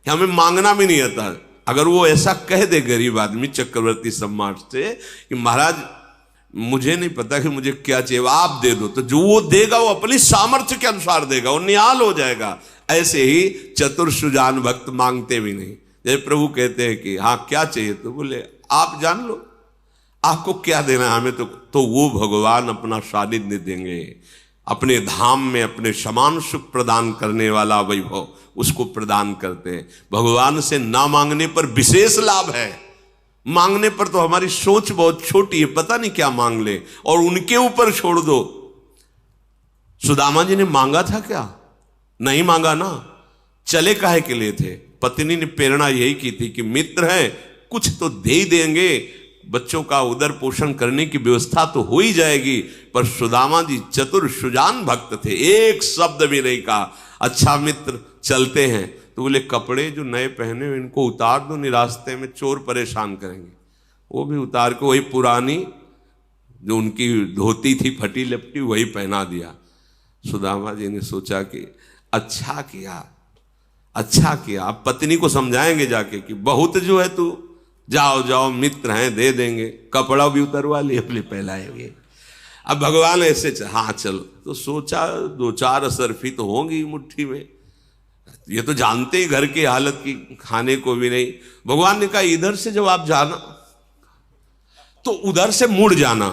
हमें मांगना भी नहीं आता। अगर वो ऐसा कह दे गरीब आदमी चक्रवर्ती सम्राट से कि महाराज मुझे नहीं पता कि मुझे क्या चाहिए, आप दे दो, तो जो वो देगा वो अपनी सामर्थ्य के अनुसार देगा, वो निहाल हो जाएगा। ऐसे ही चतुर सुजान भक्त मांगते भी नहीं। जैसे प्रभु कहते हैं कि हाँ क्या चाहिए, तो बोले आप जान लो आपको क्या देना है हमें, तो वो भगवान अपना सानिध्य देंगे, अपने धाम में अपने समान सुख प्रदान करने वाला वैभव उसको प्रदान करते हैं। भगवान से ना मांगने पर विशेष लाभ है, मांगने पर तो हमारी सोच बहुत छोटी है, पता नहीं क्या मांग ले, और उनके ऊपर छोड़ दो। सुदामा जी ने मांगा था क्या? नहीं मांगा ना, चले काहे के लिए थे? पत्नी ने प्रेरणा यही की थी कि मित्र है कुछ तो दे ही देंगे, बच्चों का उदर पोषण करने की व्यवस्था तो हो ही जाएगी। पर सुदामा जी चतुर सुजान भक्त थे, एक शब्द भी नहीं कहा। अच्छा मित्र चलते हैं, तो बोले कपड़े जो नए पहने हुए इनको उतार दो, नहीं रास्ते में चोर परेशान करेंगे। वो भी उतार के वही पुरानी जो उनकी धोती थी फटी लपटी वही पहना दिया। सुदामा जी ने सोचा कि अच्छा किया, अच्छा किया। अब पत्नी को समझाएंगे जाके कि बहुत जो है तू, जाओ जाओ मित्र हैं दे देंगे, कपड़ा भी उतरवा लिए अपने पहलाए हुए। अब भगवान ऐसे हाँ चलो, तो सोचा 2-4 असरफी तो होंगी मुट्ठी में, ये तो जानते ही घर की हालत की, खाने को भी नहीं। भगवान ने कहा इधर से जब आप जाना तो उधर से मुड़ जाना।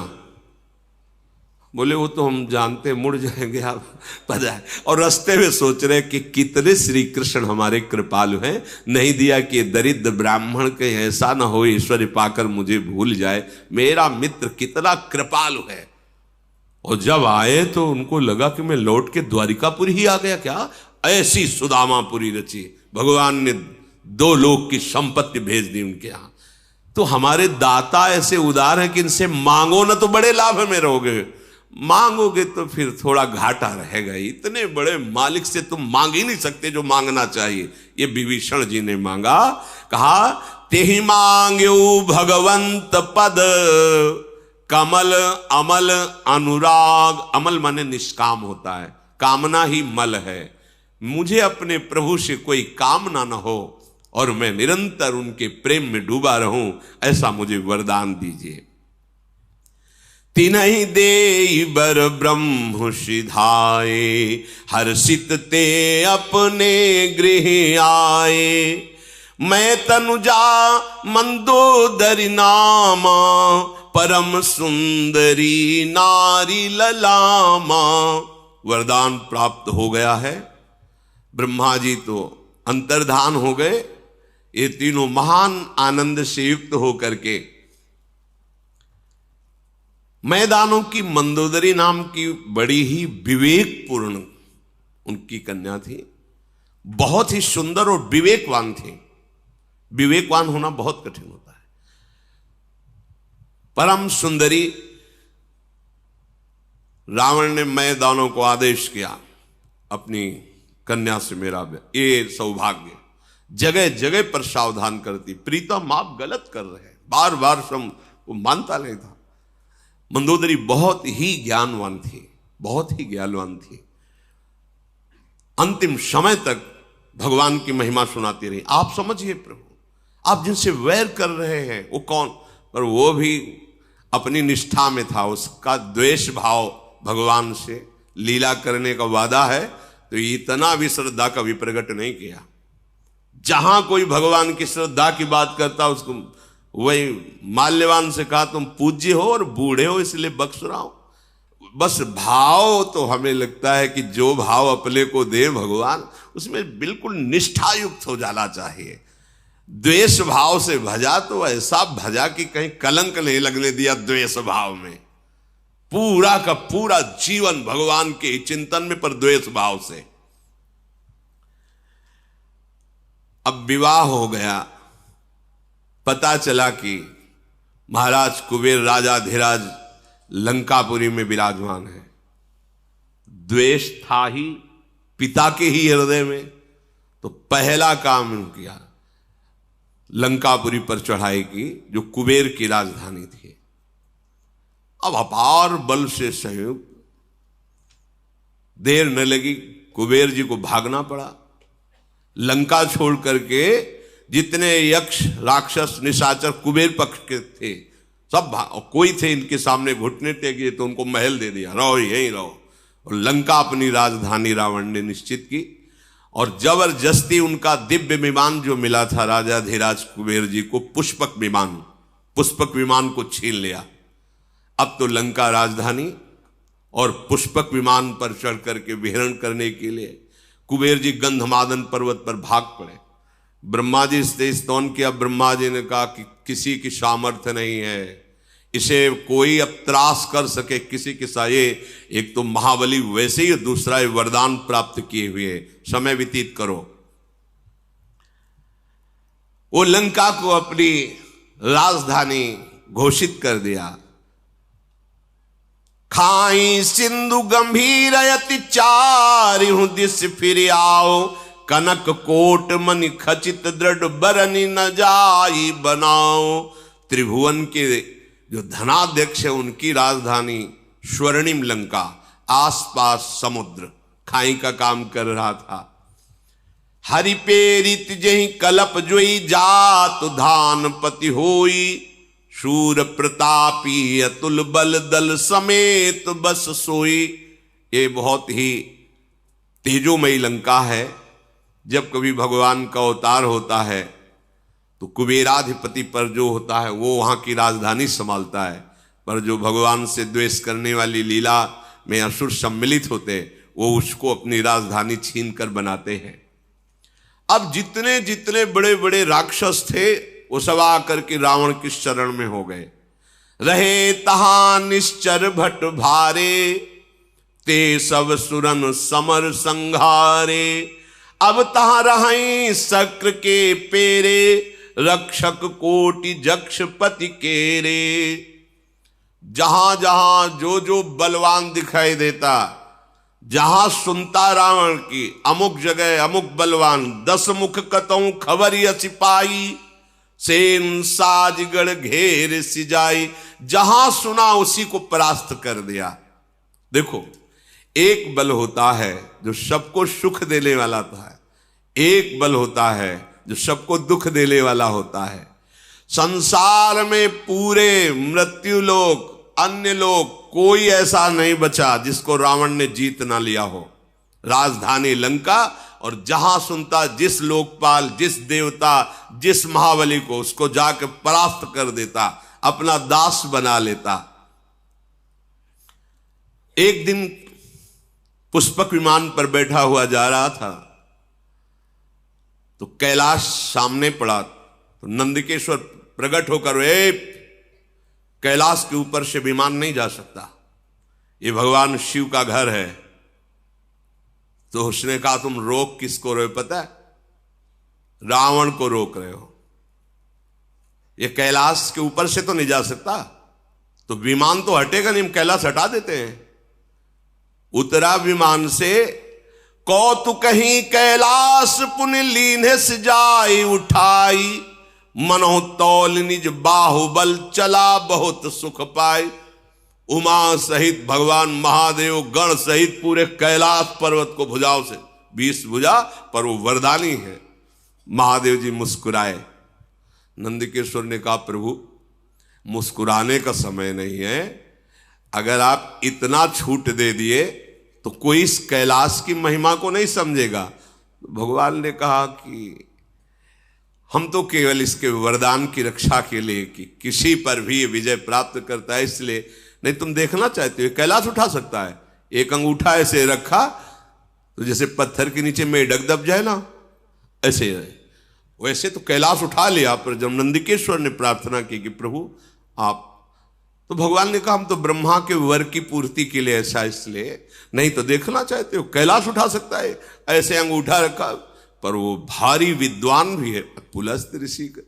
बोले वो तो हम जानते, मुड़ जाएंगे आप पता है। और रास्ते में सोच रहे कि कितने श्री कृष्ण हमारे कृपालु हैं, नहीं दिया कि दरिद्र ब्राह्मण के ऐसा ना हो ईश्वर पाकर मुझे भूल जाए, मेरा मित्र कितना कृपालु है। और जब आए तो उनको लगा कि मैं लौट के द्वारिकापुरी ही आ गया क्या, ऐसी सुदामापुरी रची। भगवान ने 2 लोक की संपत्ति भेज दी उनके यहां। तो हमारे दाता ऐसे उदार हैं कि इनसे मांगो ना तो बड़े लाभ में रहोगे, मांगोगे तो फिर थोड़ा घाटा रहेगा। इतने बड़े मालिक से तुम मांग ही नहीं सकते जो मांगना चाहिए। ये विभीषण जी ने मांगा, कहा तेहि मांग्यो भगवंत पद, कमल अमल अनुराग। अमल माने निष्काम होता है, कामना ही मल है। मुझे अपने प्रभु से कोई कामना न हो और मैं निरंतर उनके प्रेम में डूबा रहूं, ऐसा मुझे वरदान दीजिए। तिन्हि देई बर ब्रह्म सिधाए, हर्षित ते अपने गृह आए। मैं तनुजा मंदोदरी नामा, परम सुंदरी नारी ललामा। वरदान प्राप्त हो गया है। ब्रह्मा जी तो अंतर्धान हो गए। ये तीनों महान आनंद से युक्त होकर के मैदानों की मंदोदरी नाम की बड़ी ही विवेकपूर्ण उनकी कन्या थी, बहुत ही सुंदर और विवेकवान थी। विवेकवान होना बहुत कठिन होता है। परम सुंदरी। रावण ने मैदानों को आदेश किया अपनी कन्या से मेरा ये सौभाग्य, जगह जगह पर सावधान करती, प्रीतम आप गलत कर रहे हैं, बार बार वो मानता नहीं था। मंदोदरी बहुत ही ज्ञानवान थी, बहुत ही ज्ञानवान थी। अंतिम समय तक भगवान की महिमा सुनाती रही। आप समझिए प्रभु, आप जिनसे वैर कर रहे हैं वो कौन, पर वो भी अपनी निष्ठा में था। उसका द्वेष भाव भगवान से, लीला करने का वादा है तो इतना भी श्रद्धा का विप्रगट नहीं किया। जहां कोई भगवान की श्रद्धा की बात करता उसको वही माल्यवान से कहा तुम पूज्य हो और बूढ़े हो इसलिए बख्श रहा हूं। बस भाव तो हमें लगता है कि जो भाव अपने को दे भगवान, उसमें बिल्कुल निष्ठा युक्त हो जाना चाहिए। द्वेष भाव से भजा तो ऐसा भजा कि कहीं कलंक नहीं लगने दिया द्वेष भाव में। पूरा का पूरा जीवन भगवान के चिंतन में, पर द्वेष भाव से। अब विवाह हो गया, पता चला कि महाराज कुबेर राजाधिराज लंकापुरी में विराजमान है। द्वेष था ही पिता के ही हृदय में, तो पहला काम किया लंकापुरी पर चढ़ाई की, जो कुबेर की राजधानी थी। अब अपार बल से संयुक्त, देर न लगी, कुबेर जी को भागना पड़ा। लंका छोड़ करके जितने यक्ष राक्षस निशाचर कुबेर पक्ष के थे सब कोई थे इनके सामने घुटने टेके तो उनको महल दे दिया, रहो यहीं रहो। और लंका अपनी राजधानी रावण ने निश्चित की, और जबरदस्ती उनका दिव्य विमान जो मिला था राजाधिराज कुबेर जी को, पुष्पक विमान को छीन लिया। अब तो लंका राजधानी और पुष्पक विमान पर चढ़ करके विहरण करने के लिए कुबेर जी गंधमादन पर्वत पर भाग पड़े। ब्रह्मा जी से स्तवन किया। ब्रह्मा जी ने कहा कि किसी की सामर्थ्य नहीं है, इसे कोई अब त्रास कर सके किसी के साये। एक तो महाबली वैसे ही, दूसरा वरदान प्राप्त किए हुए, समय व्यतीत करो। वो लंका को अपनी राजधानी घोषित कर दिया। खाई सिंधु गंभीर अति चारिहु दिस फिर आओ, कनक कोट मणि खचित दृढ़ बरनी न जाई बनाओ। त्रिभुवन के जो धनाध्यक्ष है उनकी राजधानी स्वर्णिम लंका, आसपास समुद्र, खाई का काम कर रहा था। हरि पेरित जही कलप जोई जात धान पति होई। शूर प्रतापी अतुल बल दल समेत बस सोई। ये बहुत ही तेजोमयी लंका है। जब कभी भगवान का अवतार होता है तो कुबेराधिपति पर जो होता है वो वहां की राजधानी संभालता है, पर जो भगवान से द्वेष करने वाली लीला में असुर सम्मिलित होते वो उसको अपनी राजधानी छीन कर बनाते हैं। अब जितने जितने बड़े बड़े राक्षस थे वो सब आकर के रावण की शरण में हो गए। रहे तहा निश्चर भट भारे, ते सब सुरन समर संघारे। अब तहा रहे शक्र के पेरे, रक्षक कोटि जक्ष पति केरे। जहां जहां जो जो बलवान दिखाई देता, जहां सुनता रावण की अमुक जगह अमुक बलवान, 10 मुख कतऊ खबर सिपाही, सेन साजगढ़ घेर सिजाई। जहां सुना उसी को परास्त कर दिया। देखो, एक बल होता है जो सबको सुख देने वाला था, एक बल होता है जो सबको दुख देने वाला होता है। संसार में पूरे मृत्यु लोक, अन्य लोक, कोई ऐसा नहीं बचा जिसको रावण ने जीत ना लिया हो। राजधानी लंका, और जहां सुनता जिस लोकपाल, जिस देवता, जिस महाबली को, उसको जाके परास्त कर देता, अपना दास बना लेता। एक दिन पुष्पक विमान पर बैठा हुआ जा रहा था तो कैलाश सामने पड़ा। तो नंदिकेश्वर प्रकट होकर, कैलाश के ऊपर से विमान नहीं जा सकता, ये भगवान शिव का घर है। तो उसने कहा, तुम रोक किसको रहे हो पता है? रावण को रोक रहे हो। ये कैलाश के ऊपर से तो नहीं जा सकता, तो विमान तो हटेगा नहीं, हम कैलाश हटा देते हैं। उतरा विमान से, कौतुक कहीं कैलाश पुण्य लीन्हे जाई उठाई। मनो तौल निज बाहुबल चला बहुत सुख पाई। उमा सहित भगवान महादेव गण सहित पूरे कैलाश पर्वत को भुजाओं से, 20 भुजा पर वो वरदानी है। महादेव जी मुस्कुराए। नंदिकेश्वर ने कहा, प्रभु मुस्कुराने का समय नहीं है, अगर आप इतना छूट दे दिए तो कोई इस कैलाश की महिमा को नहीं समझेगा। भगवान ने कहा कि हम तो केवल इसके वरदान की रक्षा के लिए कि किसी पर भी विजय प्राप्त करता है इसलिए। नहीं, तुम देखना चाहते हो कैलाश उठा सकता है। एक अंगूठा ऐसे रखा तो जैसे पत्थर के नीचे मेढक दब जाए ना, ऐसे वैसे तो कैलाश उठा लिया। पर जब नंदिकेश्वर ने प्रार्थना की कि प्रभु आप, तो भगवान ने कहा हम तो ब्रह्मा के वर की पूर्ति के लिए ऐसा, इसलिए नहीं तो देखना चाहते हो कैलाश उठा सकता है। ऐसे अंगूठा रखा, पर वो भारी विद्वान भी है, पुलस्त ऋषि का।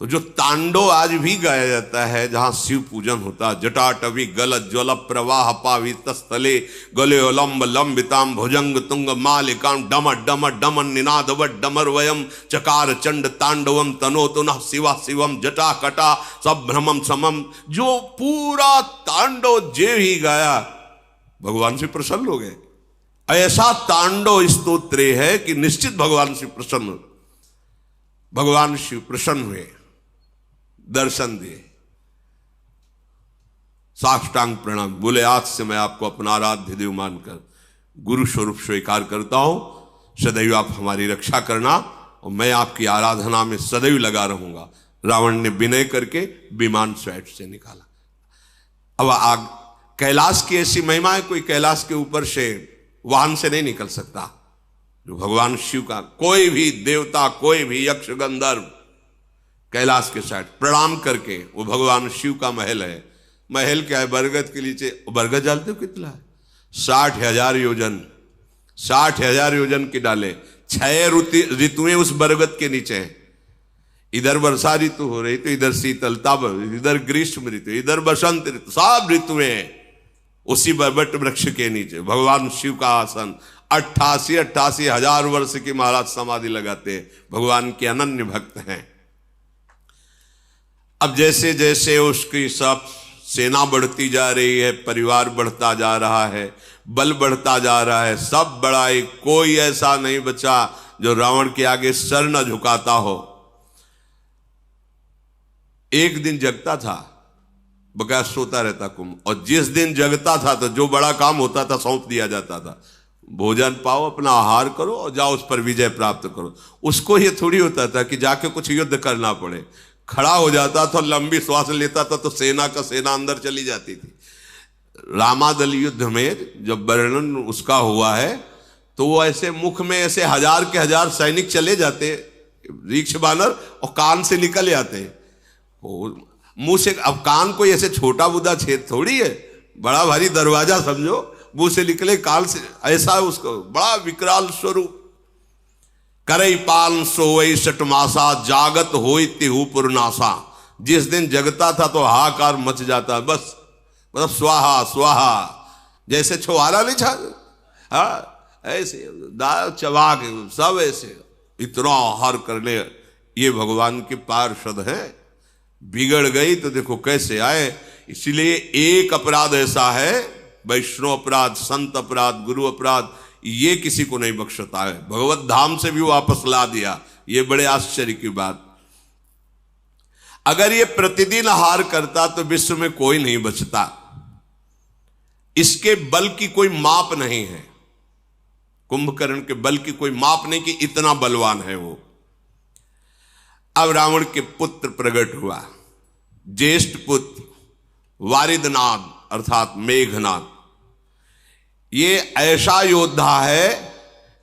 तो जो तांडव आज भी गाया जाता है जहां शिव पूजन होता, जटाटवी गल ज्वल प्रवाह पावित स्थले गले लंब लंबिताम भुजंग तुंग मालिकाम डम डम डमन निनादवट डमर वयम चकार चंड तांडवम तनोतुनः शिवा शिवम जटा कटा सब भ्रमम समम, जो पूरा तांडव जे ही गाया भगवान से प्रसन्न हो गए। ऐसा तांडव स्तोत्र है कि निश्चित भगवान से प्रसन्न, भगवान शिव प्रसन्न हुए, दर्शन दिए, साष्टांग प्रणाम बोले, आज से मैं आपको अपना आराध्य देव मानकर गुरु स्वरूप स्वीकार करता हूं। सदैव आप हमारी रक्षा करना और मैं आपकी आराधना में सदैव लगा रहूंगा। रावण ने विनय करके विमान स्वैट से निकाला। अब आग कैलाश की ऐसी महिमा है, कोई कैलाश के ऊपर से वाहन से नहीं निकल सकता। जो भगवान शिव का कोई भी देवता, कोई भी यक्ष गंधर्व कैलाश के साइड प्रणाम करके, वो भगवान शिव का महल है। महल क्या है? बरगद के नीचे, बरगद जानते हो कितना है? 60,000 योजन, 60,000 योजन की डाले, 6 ऋतुएं उस बरगद के नीचे हैं। इधर वर्षा ऋतु हो रही तो इधर शीतलता, इधर ग्रीष्म ऋतु, इधर बसंत ऋतु, सब ऋतुएं हैं। उसी बरबट वृक्ष के नीचे भगवान शिव का आसन, 88 हजार वर्ष की महाराज समाधि लगाते हैं। भगवान के अनन्य भक्त हैं। अब जैसे जैसे उसकी सब सेना बढ़ती जा रही है, परिवार बढ़ता जा रहा है, बल बढ़ता जा रहा है, सब बड़ाई, कोई ऐसा नहीं बचा जो रावण के आगे सर न झुकाता हो। एक दिन जगता था, बकाया सोता रहता कुंभ, और जिस दिन जगता था तो जो बड़ा काम होता था सौंप दिया जाता था। भोजन पाओ, अपना आहार करो और जाओ उस पर विजय प्राप्त करो। उसको ये थोड़ी होता था कि जाके कुछ युद्ध करना पड़े। खड़ा हो जाता था, लंबी श्वास लेता था तो सेना का सेना अंदर चली जाती थी। रामादल युद्ध में जब वर्णन उसका हुआ है तो वो ऐसे मुख में ऐसे हजार के हजार सैनिक चले जाते, रीक्ष बानर, और कान से निकल आते मुंह से। अब कान कोई ऐसे छोटा बुदा छेद थोड़ी है, बड़ा भारी दरवाजा समझो, मुंह से निकले कान से, ऐसा उसको बड़ा विकराल स्वरूप। करई पाल सोई सटमासा, जागत होई तिहु पुरनासा। जिस दिन जगता था तो हाहाकार मच जाता, बस मतलब स्वाहा स्वाहा, जैसे छुआरा नहीं छा, हाँ ऐसे दाल चबा के सब ऐसे इतना आहार करने। ये भगवान के पार्षद हैं। बिगड़ गई तो देखो कैसे आए। इसीलिए एक अपराध ऐसा है, वैष्णव अपराध, संत अपराध, गुरु अपराध, ये किसी को नहीं बख्शता है। भगवत धाम से भी वापस ला दिया, ये बड़े आश्चर्य की बात। अगर ये प्रतिदिन आहार करता तो विश्व में कोई नहीं बचता। इसके बल की कोई माप नहीं है, कुंभकर्ण के बल की कोई माप नहीं कि इतना बलवान है वो। अब रावण के पुत्र प्रकट हुआ, ज्येष्ठ पुत्र वारिदनाद अर्थात मेघनाद। ये ऐसा योद्धा है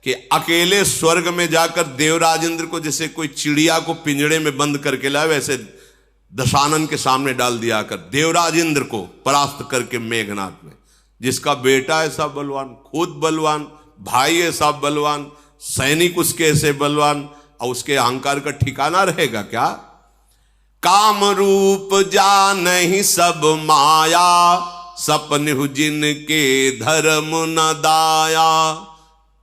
कि अकेले स्वर्ग में जाकर देवराज इंद्र को, जैसे कोई चिड़िया को पिंजड़े में बंद करके लाए, वैसे दशानन के सामने डाल दिया कर देवराज इंद्र को परास्त करके मेघनाद में। जिसका बेटा ऐसा बलवान, खुद बलवान, भाई ऐसा बलवान, सैनिक उसके ऐसे बलवान, और उसके अहंकार का ठिकाना रहेगा क्या? काम रूप जा नहीं सब माया, सपन जिन के धर्म न दाया।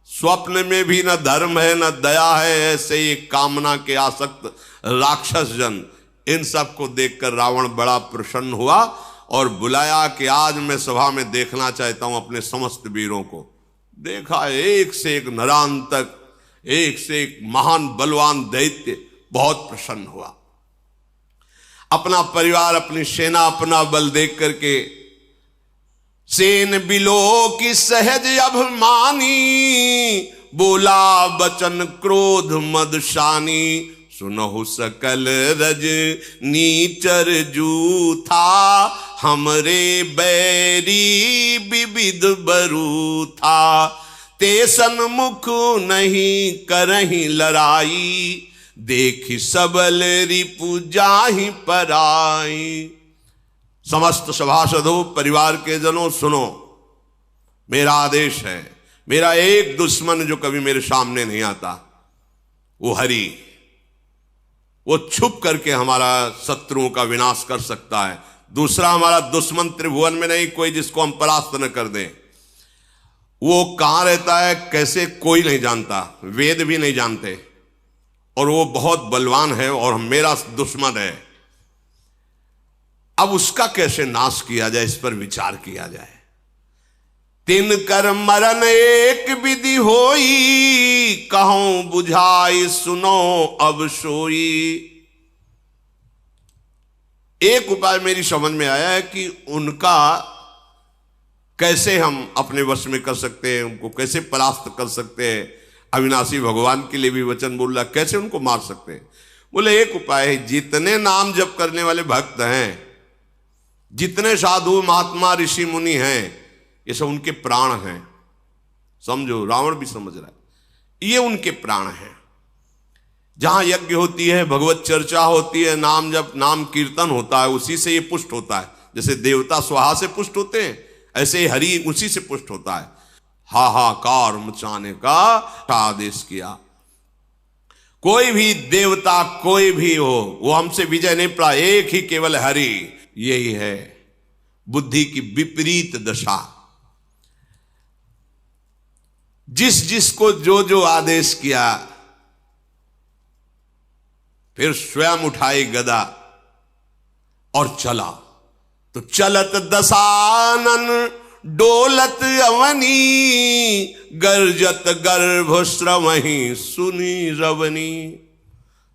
स्वप्न में भी न धर्म है न दया है, ऐसे ही कामना के आसक्त राक्षस जन। इन सब को देखकर रावण बड़ा प्रसन्न हुआ और बुलाया कि आज मैं सभा में देखना चाहता हूं अपने समस्त वीरों को। देखा एक से एक नरांतक, एक से एक महान बलवान दैत्य, बहुत प्रसन्न हुआ। अपना परिवार, अपनी सेना, अपना बल देख करके सेन बिलो की सहज अभिमानी, बोला बचन क्रोध मदशानी। सुनहु सकल रज नीचर जूथा, हमरे बैरी विविध बरू था। ते सन्मुख नहीं करही लड़ाई, देखी सबल रिपु जाहि पराई। समस्त सभासदों, परिवार के जनों, सुनो, मेरा आदेश है। मेरा एक दुश्मन जो कभी मेरे सामने नहीं आता, वो हरि। वो छुप करके हमारा शत्रुओं का विनाश कर सकता है। दूसरा हमारा दुश्मन त्रिभुवन में नहीं कोई जिसको हम परास्त न कर दें। वो कहां रहता है, कैसे, कोई नहीं जानता, वेद भी नहीं जानते, और वो बहुत बलवान है और मेरा दुश्मन है। अब उसका कैसे नाश किया जाए, इस पर विचार किया जाए। तिन कर मरण एक विधि होई, कहूं बुझाई सुनो अब सोई। एक उपाय मेरी समझ में आया है कि उनका कैसे हम अपने वश में कर सकते हैं, उनको कैसे परास्त कर सकते हैं। अविनाशी भगवान के लिए भी वचन बोल रहा, कैसे उनको मार सकते हैं। बोले एक उपाय है, जितने नाम जप करने वाले भक्त हैं, जितने साधु महात्मा ऋषि मुनि हैं, ये सब उनके प्राण हैं। समझो, रावण भी समझ रहा है, ये उनके प्राण हैं। जहां यज्ञ होती है, भगवत चर्चा होती है, नाम जप, नाम कीर्तन होता है, उसी से ये पुष्ट होता है। जैसे देवता स्वाहा से पुष्ट होते हैं, ऐसे ही हरि उसी से पुष्ट होता है। हाहाकार मचाने का आदेश किया। कोई भी देवता, कोई भी हो, वो हमसे विजय नहीं पाया, एक ही केवल हरि, यही है। बुद्धि की विपरीत दशा। जिस जिसको जो जो आदेश किया, फिर स्वयं उठाई गदा और चला। तो चलत दसानन डोलत अवनी, गर्जत गर्भ श्रवही सुनी रवनी।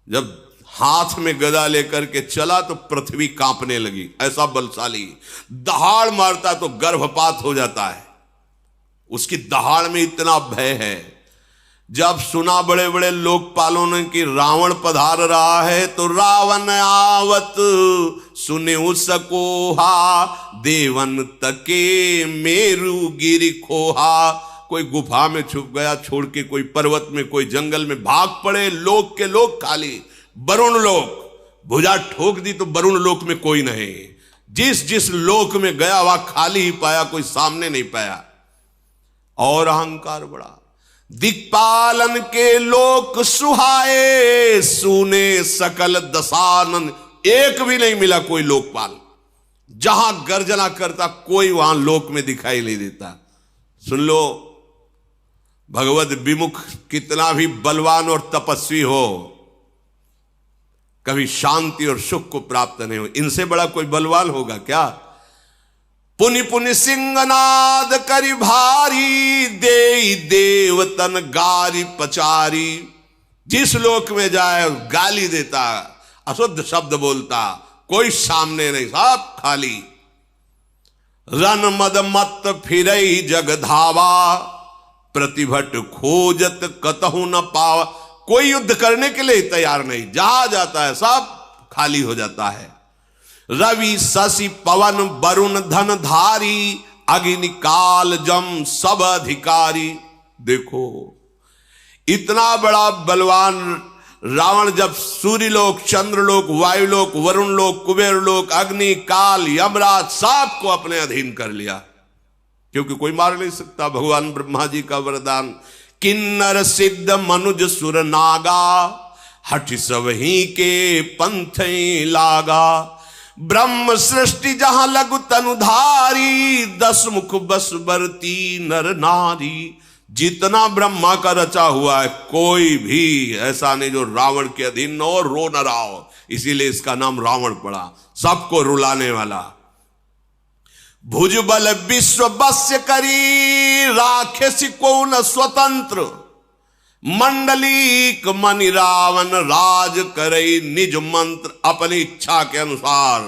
जब हाथ में गदा लेकर के चला तो पृथ्वी कांपने लगी, ऐसा बलशाली। दहाड़ मारता तो गर्भपात हो जाता है, उसकी दहाड़ में इतना भय है। जब सुना बड़े बड़े लोकपालों ने कि रावण पधार रहा है, तो रावण आवत सुने सकोहा, देवन तके मेरु गिरि खोहा। कोई गुफा में छुप गया छोड़ के, कोई पर्वत में, कोई जंगल में, भाग पड़े लोक के लोक खाली। वरुण लोक भुजा ठोक दी तो वरुण लोक में कोई नहीं। जिस जिस लोक में गया वह खाली ही पाया, कोई सामने नहीं पाया। और अहंकार बढ़ा। दिक्पालन के लोक सुहाए, सुने सकल दसानन। एक भी नहीं मिला कोई लोकपाल, जहां गर्जना करता कोई वहां लोक में दिखाई नहीं देता। सुन लो, भगवत विमुख कितना भी बलवान और तपस्वी हो, कभी शांति और सुख को प्राप्त नहीं हो। इनसे बड़ा कोई बलवान होगा क्या? पुनि पुनि सिंहनाद करि भारी, दे देवतन गारी पचारी। जिस लोक में जाए गाली देता, अशुद्ध शब्द बोलता, कोई सामने नहीं, सब खाली। रन मद मत फिरई जग धावा, प्रतिभट खोजत कतहु न पावा। कोई युद्ध करने के लिए तैयार नहीं, जहां जाता है सब खाली हो जाता है। रवि शशि पवन वरुण धन धारी, अग्नि काल जम सब अधिकारी। देखो इतना बड़ा बलवान रावण जब सूर्यलोक, चंद्रलोक, वायुलोक, वरुण लोक, कुबेर लोक, अग्नि काल यमराज सबको अपने अधीन कर लिया, क्योंकि कोई मार नहीं सकता। भगवान ब्रह्मा जी का वरदान, किन्नर सिद्ध मनुज सुर नागा, हठ सब ही के पंथ लागा। ब्रह्म सृष्टि जहां लघु तनुधारी, 10 मुख बस बरती नर नारी। जितना ब्रह्मा का रचा हुआ है, कोई भी ऐसा नहीं जो रावण के अधीन न हो, रो न रहा हो। इसीलिए इसका नाम रावण पड़ा, सबको रुलाने वाला। भुजबल विश्व बस्य करी, राखे को न स्वतंत्र। मंडलीक मनि रावण राज करई, निज मंत्र अपनी इच्छा के अनुसार।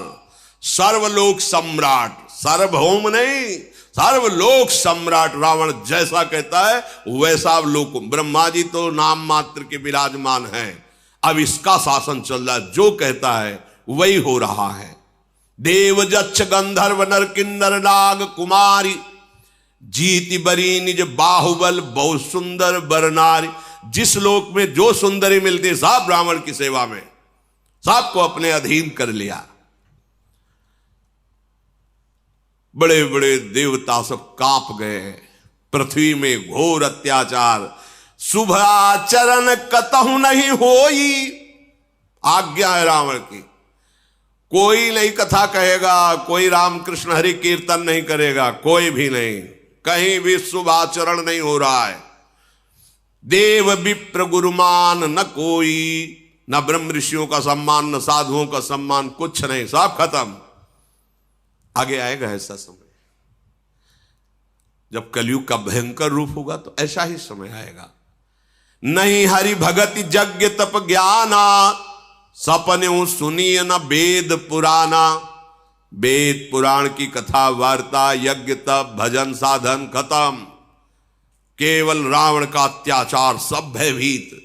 सर्वलोक सम्राट, सार्वभौम नहीं, सर्वलोक सम्राट रावण जैसा कहता है वैसा लोक। ब्रह्मा जी तो नाम मात्र के विराजमान हैं, अब इसका शासन चल रहा है, जो कहता है वही हो रहा है। देव जच्छ गंधर्व नर किन्नर नाग कुमारी, जीति बरी निज बाहुबल बहु सुंदर बरनारी। जिस लोक में जो सुंदरी मिलती सब ब्राह्मण की सेवा में, सबको अपने अधीन कर लिया। बड़े बड़े देवता सब कांप गए। पृथ्वी में घोर अत्याचार, शुभ आचरण कतहु नहीं होई। आज्ञा है रावण की, कोई नहीं कथा कहेगा, कोई रामकृष्ण हरि कीर्तन नहीं करेगा, कोई भी नहीं, कहीं भी शुभ आचरण नहीं हो रहा है। देव विप्र गुरुमान न कोई, न ब्रह्म ऋषियों का सम्मान, न साधुओं का सम्मान, कुछ नहीं, सब खत्म। आगे आएगा ऐसा समय, जब कलयुग का भयंकर रूप होगा तो ऐसा ही समय आएगा। नहीं हरि भगति यज्ञ तप ज्ञाना, सपने सुनिय न वेद पुराना। वेद पुराण की कथा वार्ता, यज्ञ तप भजन साधन खत्म। केवल रावण का अत्याचार, सब भयभीत।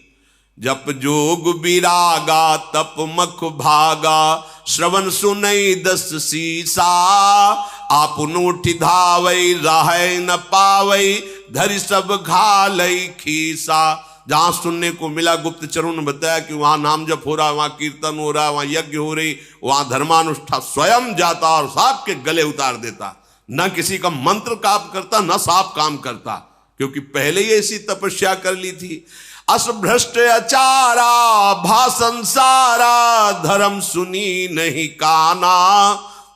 जप जोग विरागा तप मख भागा, श्रवण सुनई 10 सीसा। आपन उठि धावई राहै न पावई, धरि सब घालई खीसा। जहां सुनने को मिला, गुप्तचरों ने बताया कि वहां नाम जप हो रहा, वहां कीर्तन हो रहा, वहां यज्ञ हो रही, वहां धर्मानुष्ठान, स्वयं जाता और सांप के गले उतार देता। न किसी का मंत्र काम करता, न सांप काम करता, क्योंकि पहले ही ऐसी तपस्या कर ली थी। असभ्रष्ट अचारा भाषण सारा, धर्म सुनी नहीं काना।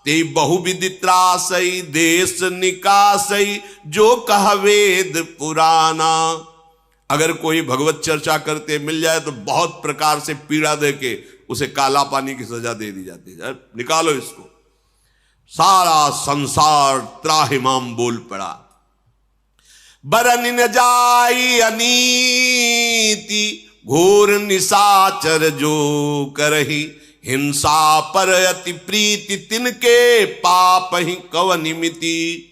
ते बहुविधि त्रासई देश निकासई जो कह वेद पुराना। अगर कोई भगवत चर्चा करते मिल जाए तो बहुत प्रकार से पीड़ा दे के उसे काला पानी की सजा दे दी जाती है, निकालो इसको। सारा संसार त्राहिमाम बोल पड़ा। बरन न जाई अनीति घोर निशाचर जो करही, हिंसा पर अति प्रीति तिनके पाप ही कवनिमिति।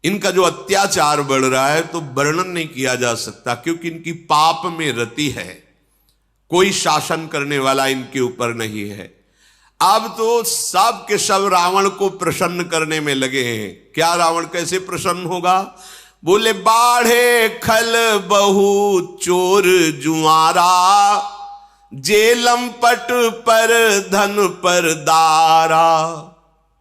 इनका जो अत्याचार बढ़ रहा है तो वर्णन नहीं किया जा सकता, क्योंकि इनकी पाप में रति है, कोई शासन करने वाला इनके ऊपर नहीं है। अब तो सब के सब रावण को प्रसन्न करने में लगे हैं। क्या रावण कैसे प्रसन्न होगा? बोले बाढ़े खल बहु चोर जुआरा, जेलम पट पर धन पर दारा।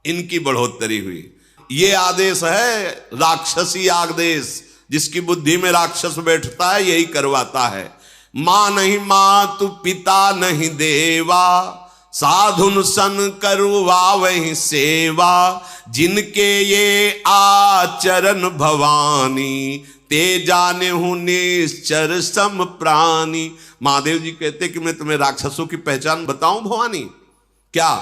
इनकी बढ़ोतरी हुई। ये आदेश है राक्षसी आदेश, जिसकी बुद्धि में राक्षस बैठता है यही करवाता है। मां नहीं मातु पिता नहीं देवा, साधुन सन करवा वही सेवा। जिनके ये आचरण भवानी, ते जाने हूं निश्चर सम प्राणी। महादेव जी कहते कि मैं तुम्हें राक्षसों की पहचान बताऊं भवानी? क्या?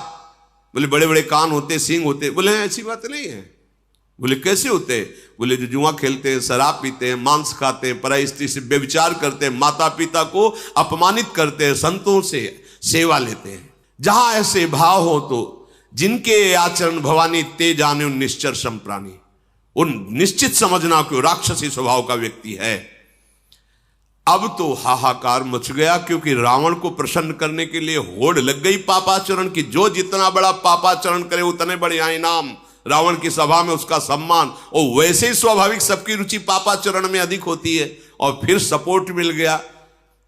बोले बड़े बड़े कान होते, सींग होते। बोले ऐसी बात नहीं है। बोले कैसे होते? बोले जो जुआ खेलते हैं, शराब पीते हैं, मांस खाते हैं, पराई स्त्री से व्यभिचार करते हैं, माता पिता को अपमानित करते हैं, संतों से सेवा लेते हैं। जहां ऐसे भाव हो तो जिनके आचरण भवानी ते जाने उन निश्चर सम प्राणी, उन निश्चित समझना कि राक्षसी स्वभाव का व्यक्ति है। अब तो हाहाकार मच गया, क्योंकि रावण को प्रसन्न करने के लिए होड़ लग गई पापाचरण की। जो जितना बड़ा पापाचरण करे उतने बड़े इनाम, रावण की सभा में उसका सम्मान। और वैसे ही स्वाभाविक सबकी रुचि पापाचरण में अधिक होती है। और फिर सपोर्ट मिल गया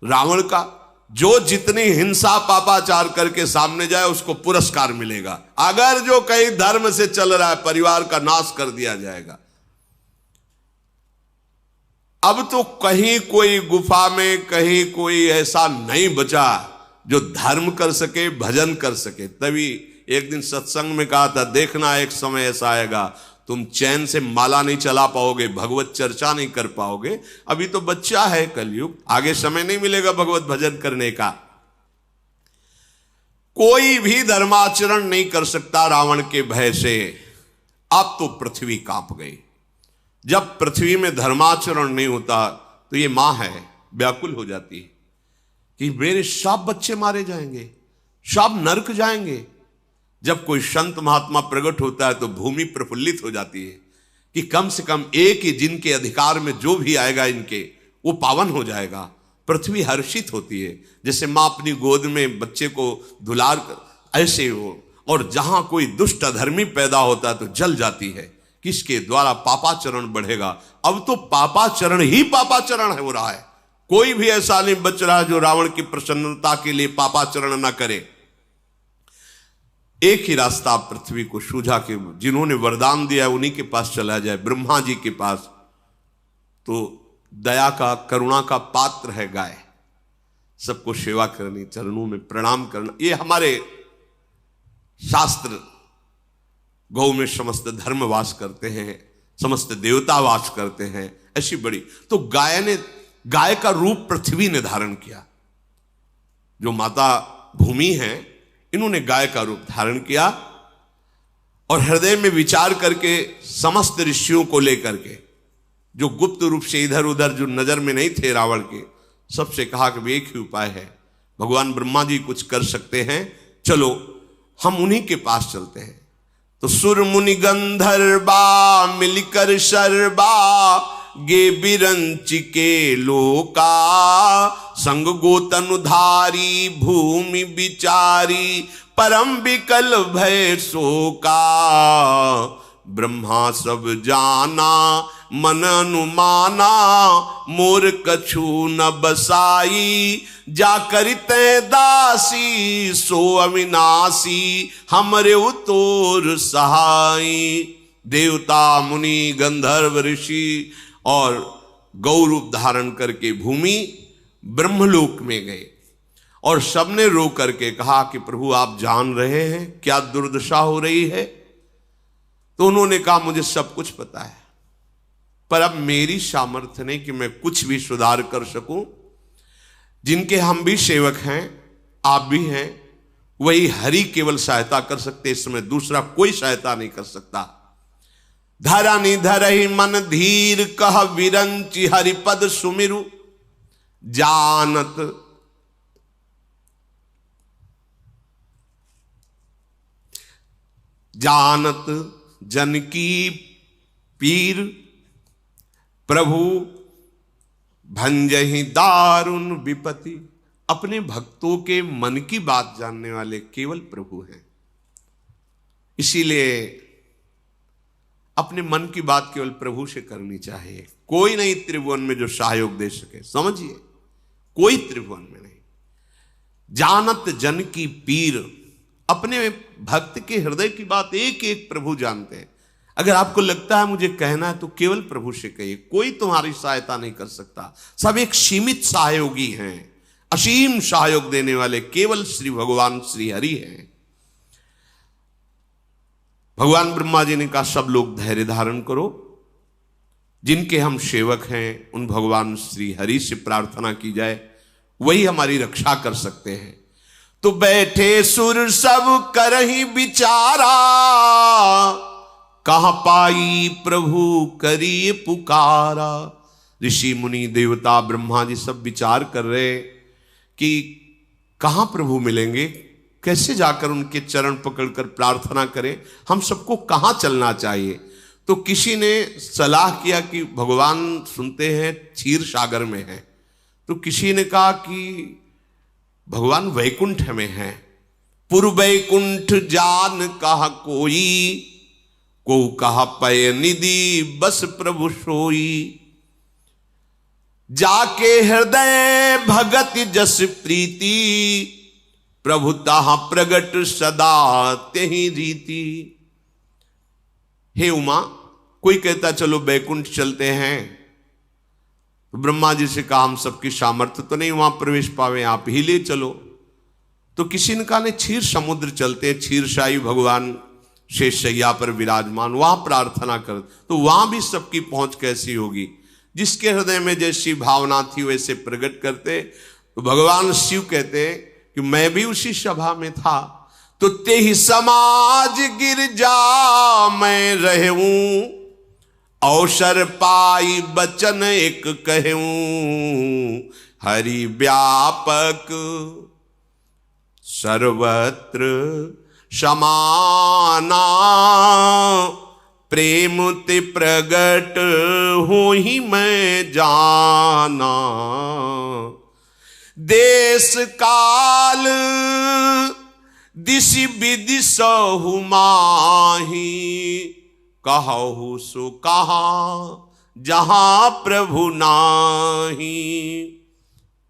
रावण का। जो जितनी हिंसा पापाचार करके सामने जाए उसको पुरस्कार मिलेगा। अगर जो कहीं धर्म से चल रहा है परिवार का नाश कर दिया जाएगा। अब तो कहीं कोई गुफा में कहीं कोई ऐसा नहीं बचा जो धर्म कर सके, भजन कर सके। तभी एक दिन सत्संग में कहा था, देखना एक समय ऐसा आएगा तुम चैन से माला नहीं चला पाओगे, भगवत चर्चा नहीं कर पाओगे। अभी तो बच्चा है कलयुग, आगे समय नहीं मिलेगा भगवत भजन करने का। कोई भी धर्माचरण नहीं कर सकता रावण के भय से। अब तो पृथ्वी कांप गई। जब पृथ्वी में धर्माचरण नहीं होता तो ये मां है व्याकुल हो जाती है कि मेरे सब बच्चे मारे जाएंगे, सब नरक जाएंगे। जब कोई संत महात्मा प्रकट होता है तो भूमि प्रफुल्लित हो जाती है कि कम से कम एक ही जिनके अधिकार में जो भी आएगा इनके, वो पावन हो जाएगा। पृथ्वी हर्षित होती है, जैसे मां अपनी गोद में बच्चे को दुलार कर, ऐसे हो। और जहां कोई दुष्ट अधर्मी पैदा होता है तो जल जाती है, किसके द्वारा? पापाचरण बढ़ेगा। अब तो पापाचरण ही पापाचरण हो रहा है। कोई भी ऐसा नहीं बच रहा जो रावण की प्रसन्नता के लिए पापाचरण न करे। एक ही रास्ता पृथ्वी को सूझा कि जिन्होंने वरदान दिया उन्हीं के पास चला जाए, ब्रह्मा जी के पास। तो दया का, करुणा का पात्र है गाय। सबको सेवा करनी, चरणों में प्रणाम करना, ये हमारे शास्त्र। गौ में समस्त धर्म वास करते हैं, समस्त देवता वास करते हैं, ऐसी बड़ी। तो गाय का रूप पृथ्वी ने धारण किया। जो माता भूमि है, इन्होंने गाय का रूप धारण किया और हृदय में विचार करके समस्त ऋषियों को लेकर के, जो गुप्त रूप से इधर उधर जो नजर में नहीं थे रावण के, सबसे कहा कि एक ही उपाय है, भगवान ब्रह्मा जी कुछ कर सकते हैं, चलो हम उन्हीं के पास चलते हैं। तो सुर मुनि गंधर्वा मिलकर शर्बा गे बिरंच के लोका, संग गोतनुधारी भूमि विचारी परम विकल भय शोका। ब्रह्मा सब जाना मन अनुमाना, मोर कछु न बसाई। जा करिते दासी सो अविनाशी, हमरे उतोर सहाई। देवता मुनि गंधर्व ऋषि और गौ रूप धारण करके भूमि ब्रह्मलोक में गए और सबने रो करके कहा कि प्रभु आप जान रहे हैं क्या दुर्दशा हो रही है। तो उन्होंने कहा मुझे सब कुछ पता है, पर अब मेरी सामर्थ्य नहीं कि मैं कुछ भी सुधार कर सकूं। जिनके हम भी सेवक हैं, आप भी हैं, वही हरि केवल सहायता कर सकते, इस समय दूसरा कोई सहायता नहीं कर सकता। धरनि धरहि मन धीर कह विरंचि हरिपद सुमिरु जानत जन की पीर प्रभु भंजहि दारुण विपत्ति। अपने भक्तों के मन की बात जानने वाले केवल प्रभु हैं। इसीलिए अपने मन की बात केवल प्रभु से करनी चाहिए। कोई नहीं त्रिभुवन में जो सहयोग दे सके, समझिए, कोई त्रिभुवन में नहीं। जानत जन की पीर, अपने भक्त के हृदय की बात एक एक प्रभु जानते हैं। अगर आपको लगता है मुझे कहना है तो केवल प्रभु से कहिए, कोई तुम्हारी सहायता नहीं कर सकता। सब एक सीमित सहयोगी हैं, असीम सहयोग देने वाले केवल श्री भगवान श्री हरि हैं। भगवान ब्रह्मा जी ने कहा सब लोग धैर्य धारण करो, जिनके हम सेवक हैं उन भगवान श्री हरि से प्रार्थना की जाए, वही हमारी रक्षा कर सकते हैं। तो बैठे सुर सब करहि विचारा, कहां पाई प्रभु करिए पुकारा। ऋषि मुनि देवता ब्रह्मा जी सब विचार कर रहे कि कहां प्रभु मिलेंगे, कैसे जाकर उनके चरण पकड़कर प्रार्थना करें, हम सबको कहां चलना चाहिए। तो किसी ने सलाह किया कि भगवान सुनते हैं क्षीर सागर में हैं, तो किसी ने कहा कि भगवान वैकुंठ में हैं। पुर वैकुंठ जान कहा कोई, को कहा पय निधि बस प्रभु सोई। जाके हृदय भगत जस प्रीति, प्रभु ताहा प्रगट सदा तेहि रीति। हे उमा, कोई कहता चलो बैकुंठ चलते हैं, तो ब्रह्मा जी से कहा हम सबकी सामर्थ्य तो नहीं वहां प्रवेश पावे, आप ही ले चलो। तो किसी ने कहा नहीं, क्षीर समुद्र चलते हैं, क्षीरशाही भगवान शेष शैया पर विराजमान, वहां प्रार्थना कर। तो वहां भी सबकी पहुंच कैसी होगी, जिसके हृदय में जैसी भावना थी वैसे प्रकट करते। तो भगवान शिव कहते कि मैं भी उसी सभा में था, तो ते ही समाज गिरजा मैं रहूं, अवसर पाई बचन एक कहूं। हरि व्यापक सर्वत्र समाना, प्रेम ते प्रगट हो ही मैं जाना। देश काल दिशि विदिशहु माही, कहु सो कहा जहां प्रभु नाही।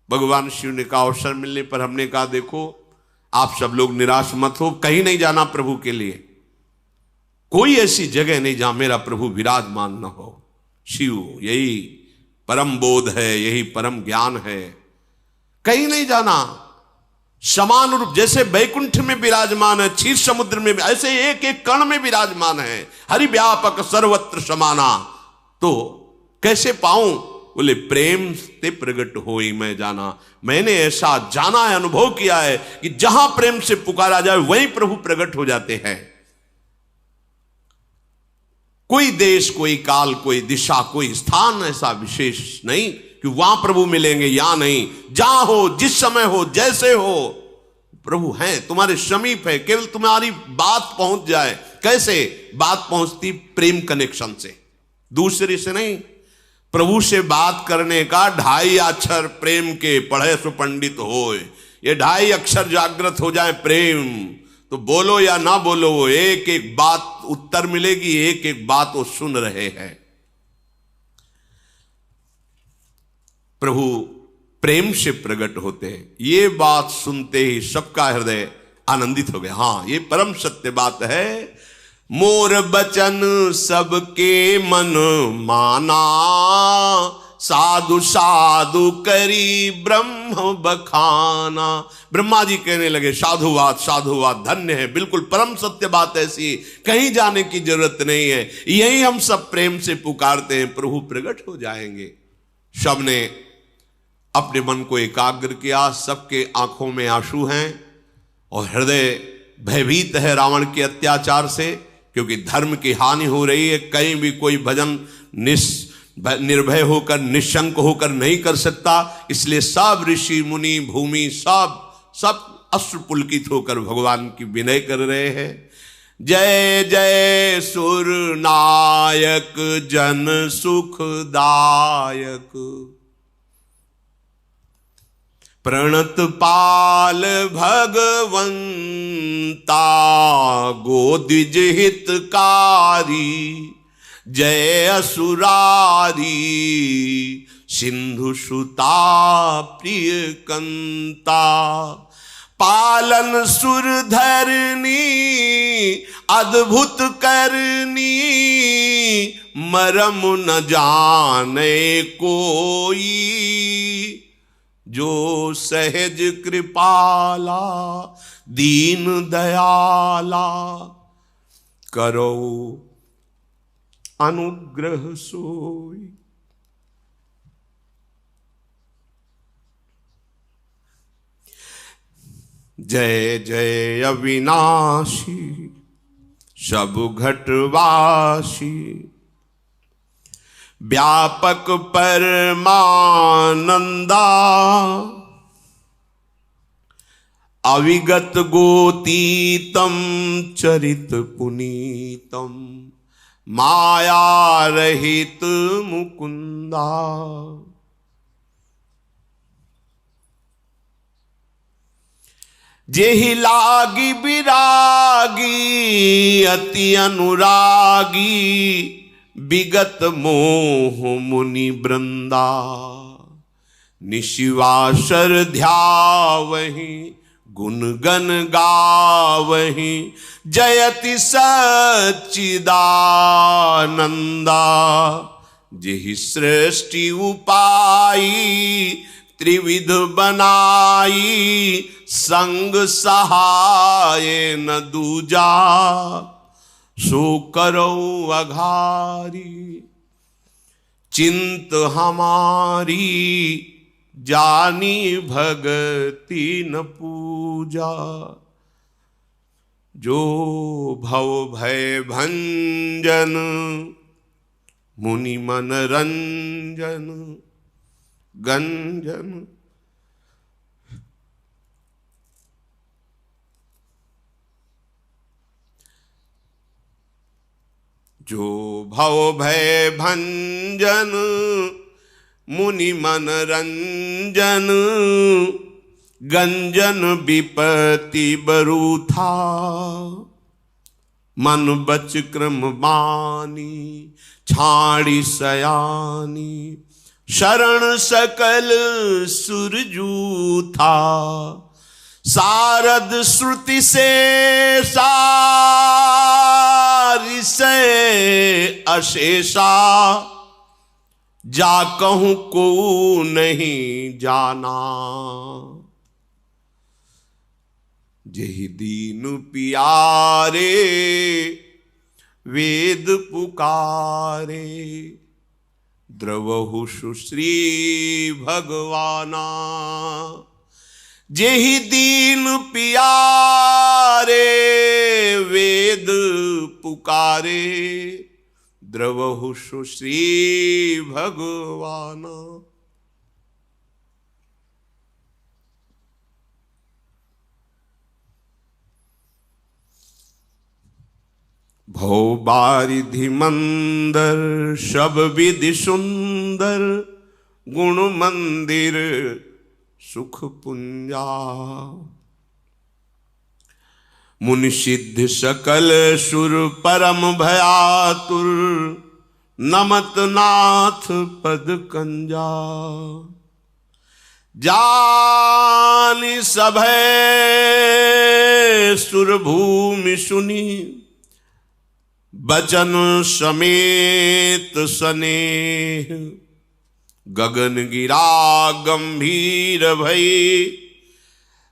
भगवान शिव ने कहा अवसर मिलने पर हमने कहा देखो आप सब लोग निराश मत हो, कहीं नहीं जाना प्रभु के लिए, कोई ऐसी जगह नहीं जहां मेरा प्रभु विराजमान न हो। शिव यही परम बोध है, यही परम ज्ञान है, कहीं नहीं जाना। समान रूप जैसे बैकुंठ में विराजमान है, क्षीर समुद्र में, ऐसे एक एक कण में विराजमान है। हरि व्यापक सर्वत्र समाना। तो कैसे पाऊं, बोले प्रेम से प्रगट होई मैं जाना। मैंने ऐसा जाना है, अनुभव किया है कि जहां प्रेम से पुकारा जाए वहीं प्रभु प्रकट हो जाते हैं। कोई देश, कोई काल, कोई दिशा, कोई स्थान ऐसा विशेष नहीं कि वहां प्रभु मिलेंगे या नहीं। जहां हो, जिस समय हो, जैसे हो, प्रभु हैं, तुम्हारे समीप है, केवल तुम्हारी बात पहुंच जाए। कैसे बात पहुंचती? प्रेम कनेक्शन से, दूसरे से नहीं। प्रभु से बात करने का 2.5 अक्षर प्रेम के पढ़े सो पंडित होए, ये 2.5 अक्षर जागृत हो जाए प्रेम, तो बोलो या ना बोलो वो एक एक बात उत्तर मिलेगी, एक एक बात वो सुन रहे हैं। प्रभु प्रेम से प्रकट होते हैं। ये बात सुनते ही सबका हृदय आनंदित हो गया। हां, ये परम सत्य बात है। मोर बचन सबके मन माना, साधु साधु करी ब्रह्म बखाना। ब्रह्मा जी कहने लगे साधुवाद साधुवाद, धन्य है, बिल्कुल परम सत्य बात ऐसी है, कहीं जाने की जरूरत नहीं है, यही हम सब प्रेम से पुकारते हैं, प्रभु प्रकट हो जाएंगे। सबने अपने मन को एकाग्र किया, सबके आंखों में आंसू हैं और हृदय भयभीत है रावण के अत्याचार से, क्योंकि धर्म की हानि हो रही है। कहीं भी कोई भजन निर्भय होकर निशंक होकर नहीं कर सकता, इसलिए सब ऋषि मुनि भूमि सब अश्रु पुलकित होकर भगवान की विनय कर रहे हैं। जय जय सुर नायक जन सुखदायक, प्रणत पाल भगवंता गोदिज हितकारी, जय असुरारी सिंधु सुता प्रिय कंता, पालन सुर धरनी अद्भुत करनी, मरम न जाने कोई, जो सहज कृपाला दीन दयाला, करो अनुग्रह सोई। जय जय अविनाशी सब घटवासी, व्यापक परमानंदा, अविगत गोतीतम चरित पुनीतम, माया रहित मुकुंदा। जेहि लागी विरागी अति अनुरागी, विगत मोह मुनि वृंदा, निशिवासर ध्यावहि गुण गण गावहि, जयति सच्चिदानंदा। जेहि सृष्टि उपाई त्रिविध बनाई, संग सहाय न दूजा, सो करो अघारी। चिंत हमारी जानी भगति न पूजा, जो भव भय भंजन मुनि मन रंजन गंजन। जो भव भय भंजन मुनि मन रंजन, गंजन विपति बरूथा, मन बच क्रम बानी छाड़ी सयानी, शरण सकल सुरजू था। शारद श्रुति से सारी से अशेषा, जा कहूं को नहीं जाना। जेहि दीन पियारे वेद पुकारे, द्रवहु सुश्री भगवाना। जेहि दीन पियारे वेद पुकारे, द्रवहु सुश्री भगवाना। भव बारिधि मंदर सब विधि सुंदर, गुण मंदिर सुख पुंजा। मुनि सिद्ध सकल सुर परम भयातुर, नमत नाथ पद कंजा। जानि सभय सुर भूमि सुनी, बचन समेत स्नेह। गगन गिरा गंभीर भई,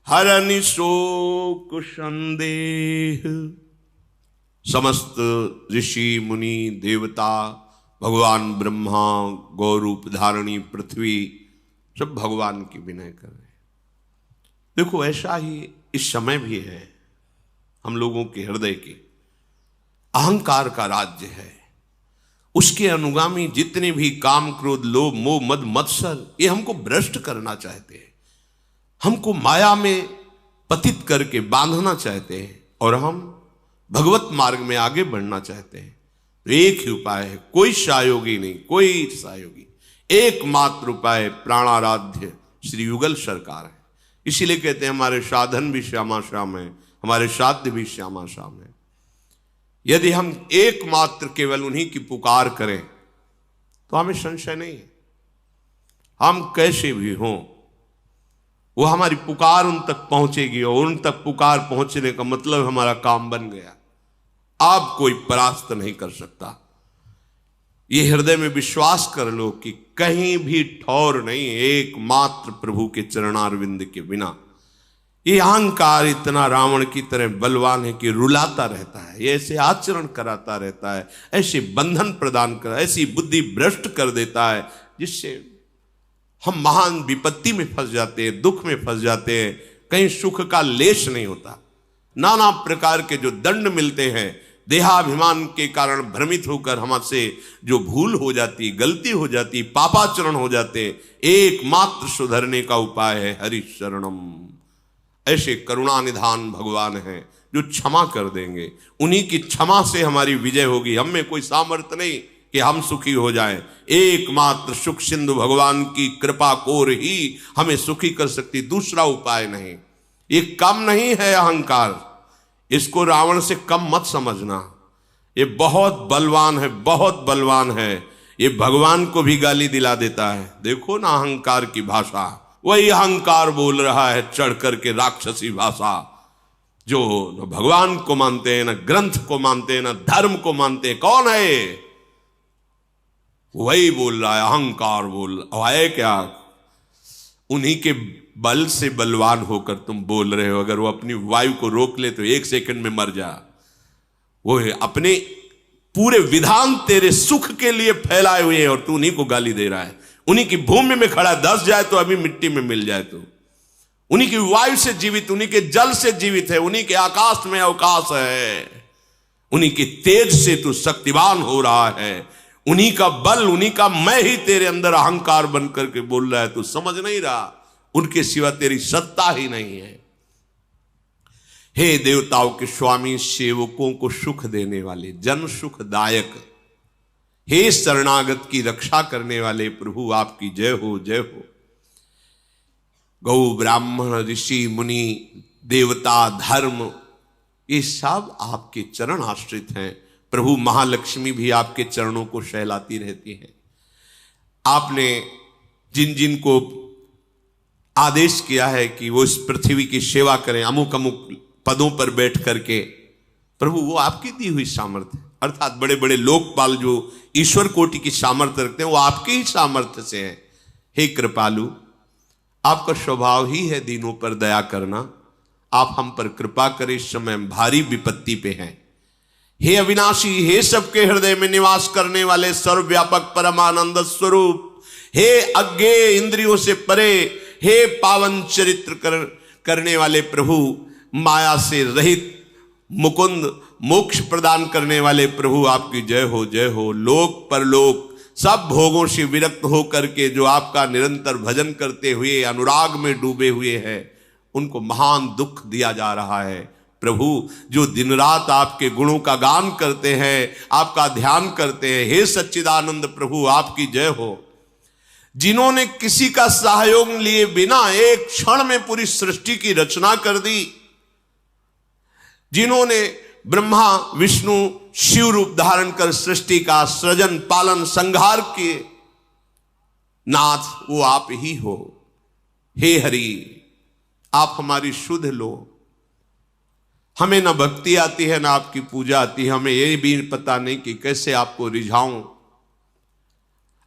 हरनि शोक संदेह। समस्त ऋषि मुनि देवता, भगवान ब्रह्मा, गौरूप धारणी पृथ्वी, सब भगवान की विनय कर रहे हैं। देखो ऐसा ही इस समय भी है, हम लोगों के हृदय के अहंकार का राज्य है। उसके अनुगामी जितने भी काम, क्रोध, लोभ, मोह, मद, मत्सर, ये हमको भ्रष्ट करना चाहते हैं, हमको माया में पतित करके बांधना चाहते हैं, और हम भगवत मार्ग में आगे बढ़ना चाहते हैं। तो एक ही उपाय है, कोई सहयोगी नहीं, कोई सहयोगी, एकमात्र उपाय प्राणाराध्य श्री युगल सरकार है। इसीलिए कहते हैं हमारे साधन भी श्यामा श्याम है, हमारे साध्य भी श्यामा श्याम है। यदि हम एकमात्र केवल उन्हीं की पुकार करें तो हमें संशय नहीं है, हम कैसे भी हों वो हमारी पुकार उन तक पहुंचेगी, और उन तक पुकार पहुंचने का मतलब हमारा काम बन गया। आप कोई परास्त नहीं कर सकता। ये हृदय में विश्वास कर लो कि कहीं भी ठौर नहीं, एकमात्र प्रभु के चरणारविंद के बिना। ये अहंकार इतना रावण की तरह बलवान है कि रुलाता रहता है, ये ऐसे आचरण कराता रहता है, ऐसे बंधन प्रदान कर, ऐसी बुद्धि भ्रष्ट कर देता है, जिससे हम महान विपत्ति में फंस जाते हैं, दुख में फंस जाते हैं, कहीं सुख का लेश नहीं होता। नाना प्रकार के जो दंड मिलते हैं, देहाभिमान के कारण भ्रमित होकर हमसे जो भूल हो जाती, गलती हो जाती, पापाचरण हो जाते, एकमात्र सुधरने का उपाय है हरि शरणम। ऐसे करुणा निधान भगवान हैं जो क्षमा कर देंगे, उन्हीं की क्षमा से हमारी विजय होगी। हम में कोई सामर्थ्य नहीं कि हम सुखी हो जाएं, एकमात्र सुख सिंधु भगवान की कृपा कोर ही हमें सुखी कर सकती, दूसरा उपाय नहीं। ये कम नहीं है अहंकार, इसको रावण से कम मत समझना। ये बहुत बलवान है, बहुत बलवान है। ये भगवान को भी गाली दिला देता है। देखो ना अहंकार की भाषा, वही अहंकार बोल रहा है चढ़ करके राक्षसी भाषा, जो न भगवान को मानते हैं, न ग्रंथ को मानते हैं, न धर्म को मानते हैं। कौन है? वही बोल रहा है, अहंकार बोल रहा है। क्या उन्हीं के बल से बलवान होकर तुम बोल रहे हो? अगर वो अपनी वायु को रोक ले तो 1 सेकंड में मर जा। वो अपने पूरे विधान तेरे सुख के लिए फैलाए हुए हैं और तू उन्हीं को गाली दे रहा है। उन्हीं की भूमि में खड़ा, धस जाए तो अभी मिट्टी में मिल जाए। तो उन्हीं की वायु से जीवित, उन्हीं के जल से जीवित है, उन्हीं के आकाश में अवकाश है, उन्हीं के तेज से तू शक्तिवान हो रहा है। उन्हीं का बल, उन्हीं का मैं ही तेरे अंदर अहंकार बन करके बोल रहा है। तू समझ नहीं रहा, उनके सिवा तेरी सत्ता ही नहीं है। हे देवताओं के स्वामी, सेवकों को सुख देने वाले, जन सुखदायक, हे शरणागत की रक्षा करने वाले प्रभु, आपकी जय हो, जय हो। गौ ब्राह्मण ऋषि मुनि देवता धर्म, ये सब आपके चरण आश्रित हैं। प्रभु महालक्ष्मी भी आपके चरणों को सहलाती रहती है। आपने जिन जिन को आदेश किया है कि वो इस पृथ्वी की सेवा करें, अमुक अमुक पदों पर बैठ करके, प्रभु वो आपकी दी हुई सामर्थ्य, अर्थात बड़े बड़े लोकपाल जो ईश्वर कोटि की सामर्थ्य रखते हैं, वो आपके ही सामर्थ्य से है। हे कृपालु, आपका स्वभाव ही है दीनों पर दया करना। आप हम पर कृपा करें, इस समय भारी विपत्ति पे हैं। हे अविनाशी, हे सबके हृदय में निवास करने वाले सर्वव्यापक परमानंद स्वरूप, हे अज्ञेय इंद्रियों से परे, हे पावन चरित्र करने वाले प्रभु, माया से रहित मुकुंद, मोक्ष प्रदान करने वाले प्रभु, आपकी जय हो, जय हो। लोक परलोक सब भोगों से विरक्त होकर के जो आपका निरंतर भजन करते हुए अनुराग में डूबे हुए हैं, उनको महान दुख दिया जा रहा है। प्रभु जो दिन रात आपके गुणों का गान करते हैं, आपका ध्यान करते हैं, हे सच्चिदानंद प्रभु, आपकी जय हो। जिन्होंने किसी का सहयोग लिए बिना एक क्षण में पूरी सृष्टि की रचना कर दी, जिन्होंने ब्रह्मा विष्णु शिव रूप धारण कर सृष्टि का सृजन पालन संहार किए, नाथ वो आप ही हो। हे हरि, आप हमारी सुध लो। हमें ना भक्ति आती है, ना आपकी पूजा आती है, हमें ये भी पता नहीं कि कैसे आपको रिझाऊं।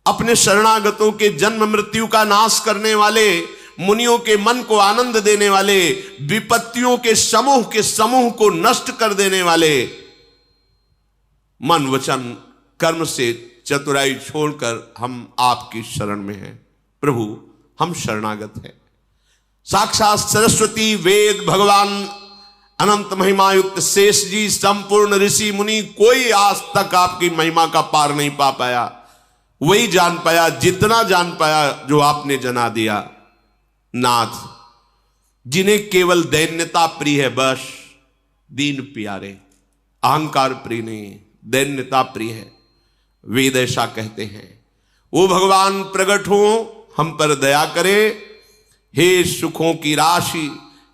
अपने शरणागतों के जन्म मृत्यु का नाश करने वाले, मुनियों के मन को आनंद देने वाले, विपत्तियों के समूह को नष्ट कर देने वाले, मन वचन कर्म से चतुराई छोड़कर हम आपकी शरण में हैं। प्रभु हम शरणागत हैं। साक्षात सरस्वती, वेद, भगवान, अनंत महिमा युक्त शेष जी, संपूर्ण ऋषि मुनि, कोई आज तक आपकी महिमा का पार नहीं पा पाया। वही जान पाया जितना जान पाया जो आपने जना दिया। नाथ, जिन्हें केवल दैन्यता प्रिय है, बस दीन प्यारे, अहंकार प्रिय नहीं, दैन्यता प्रिय है, वेद ऐसा कहते हैं। वो भगवान प्रकट हो, हम पर दया करे। हे सुखों की राशि,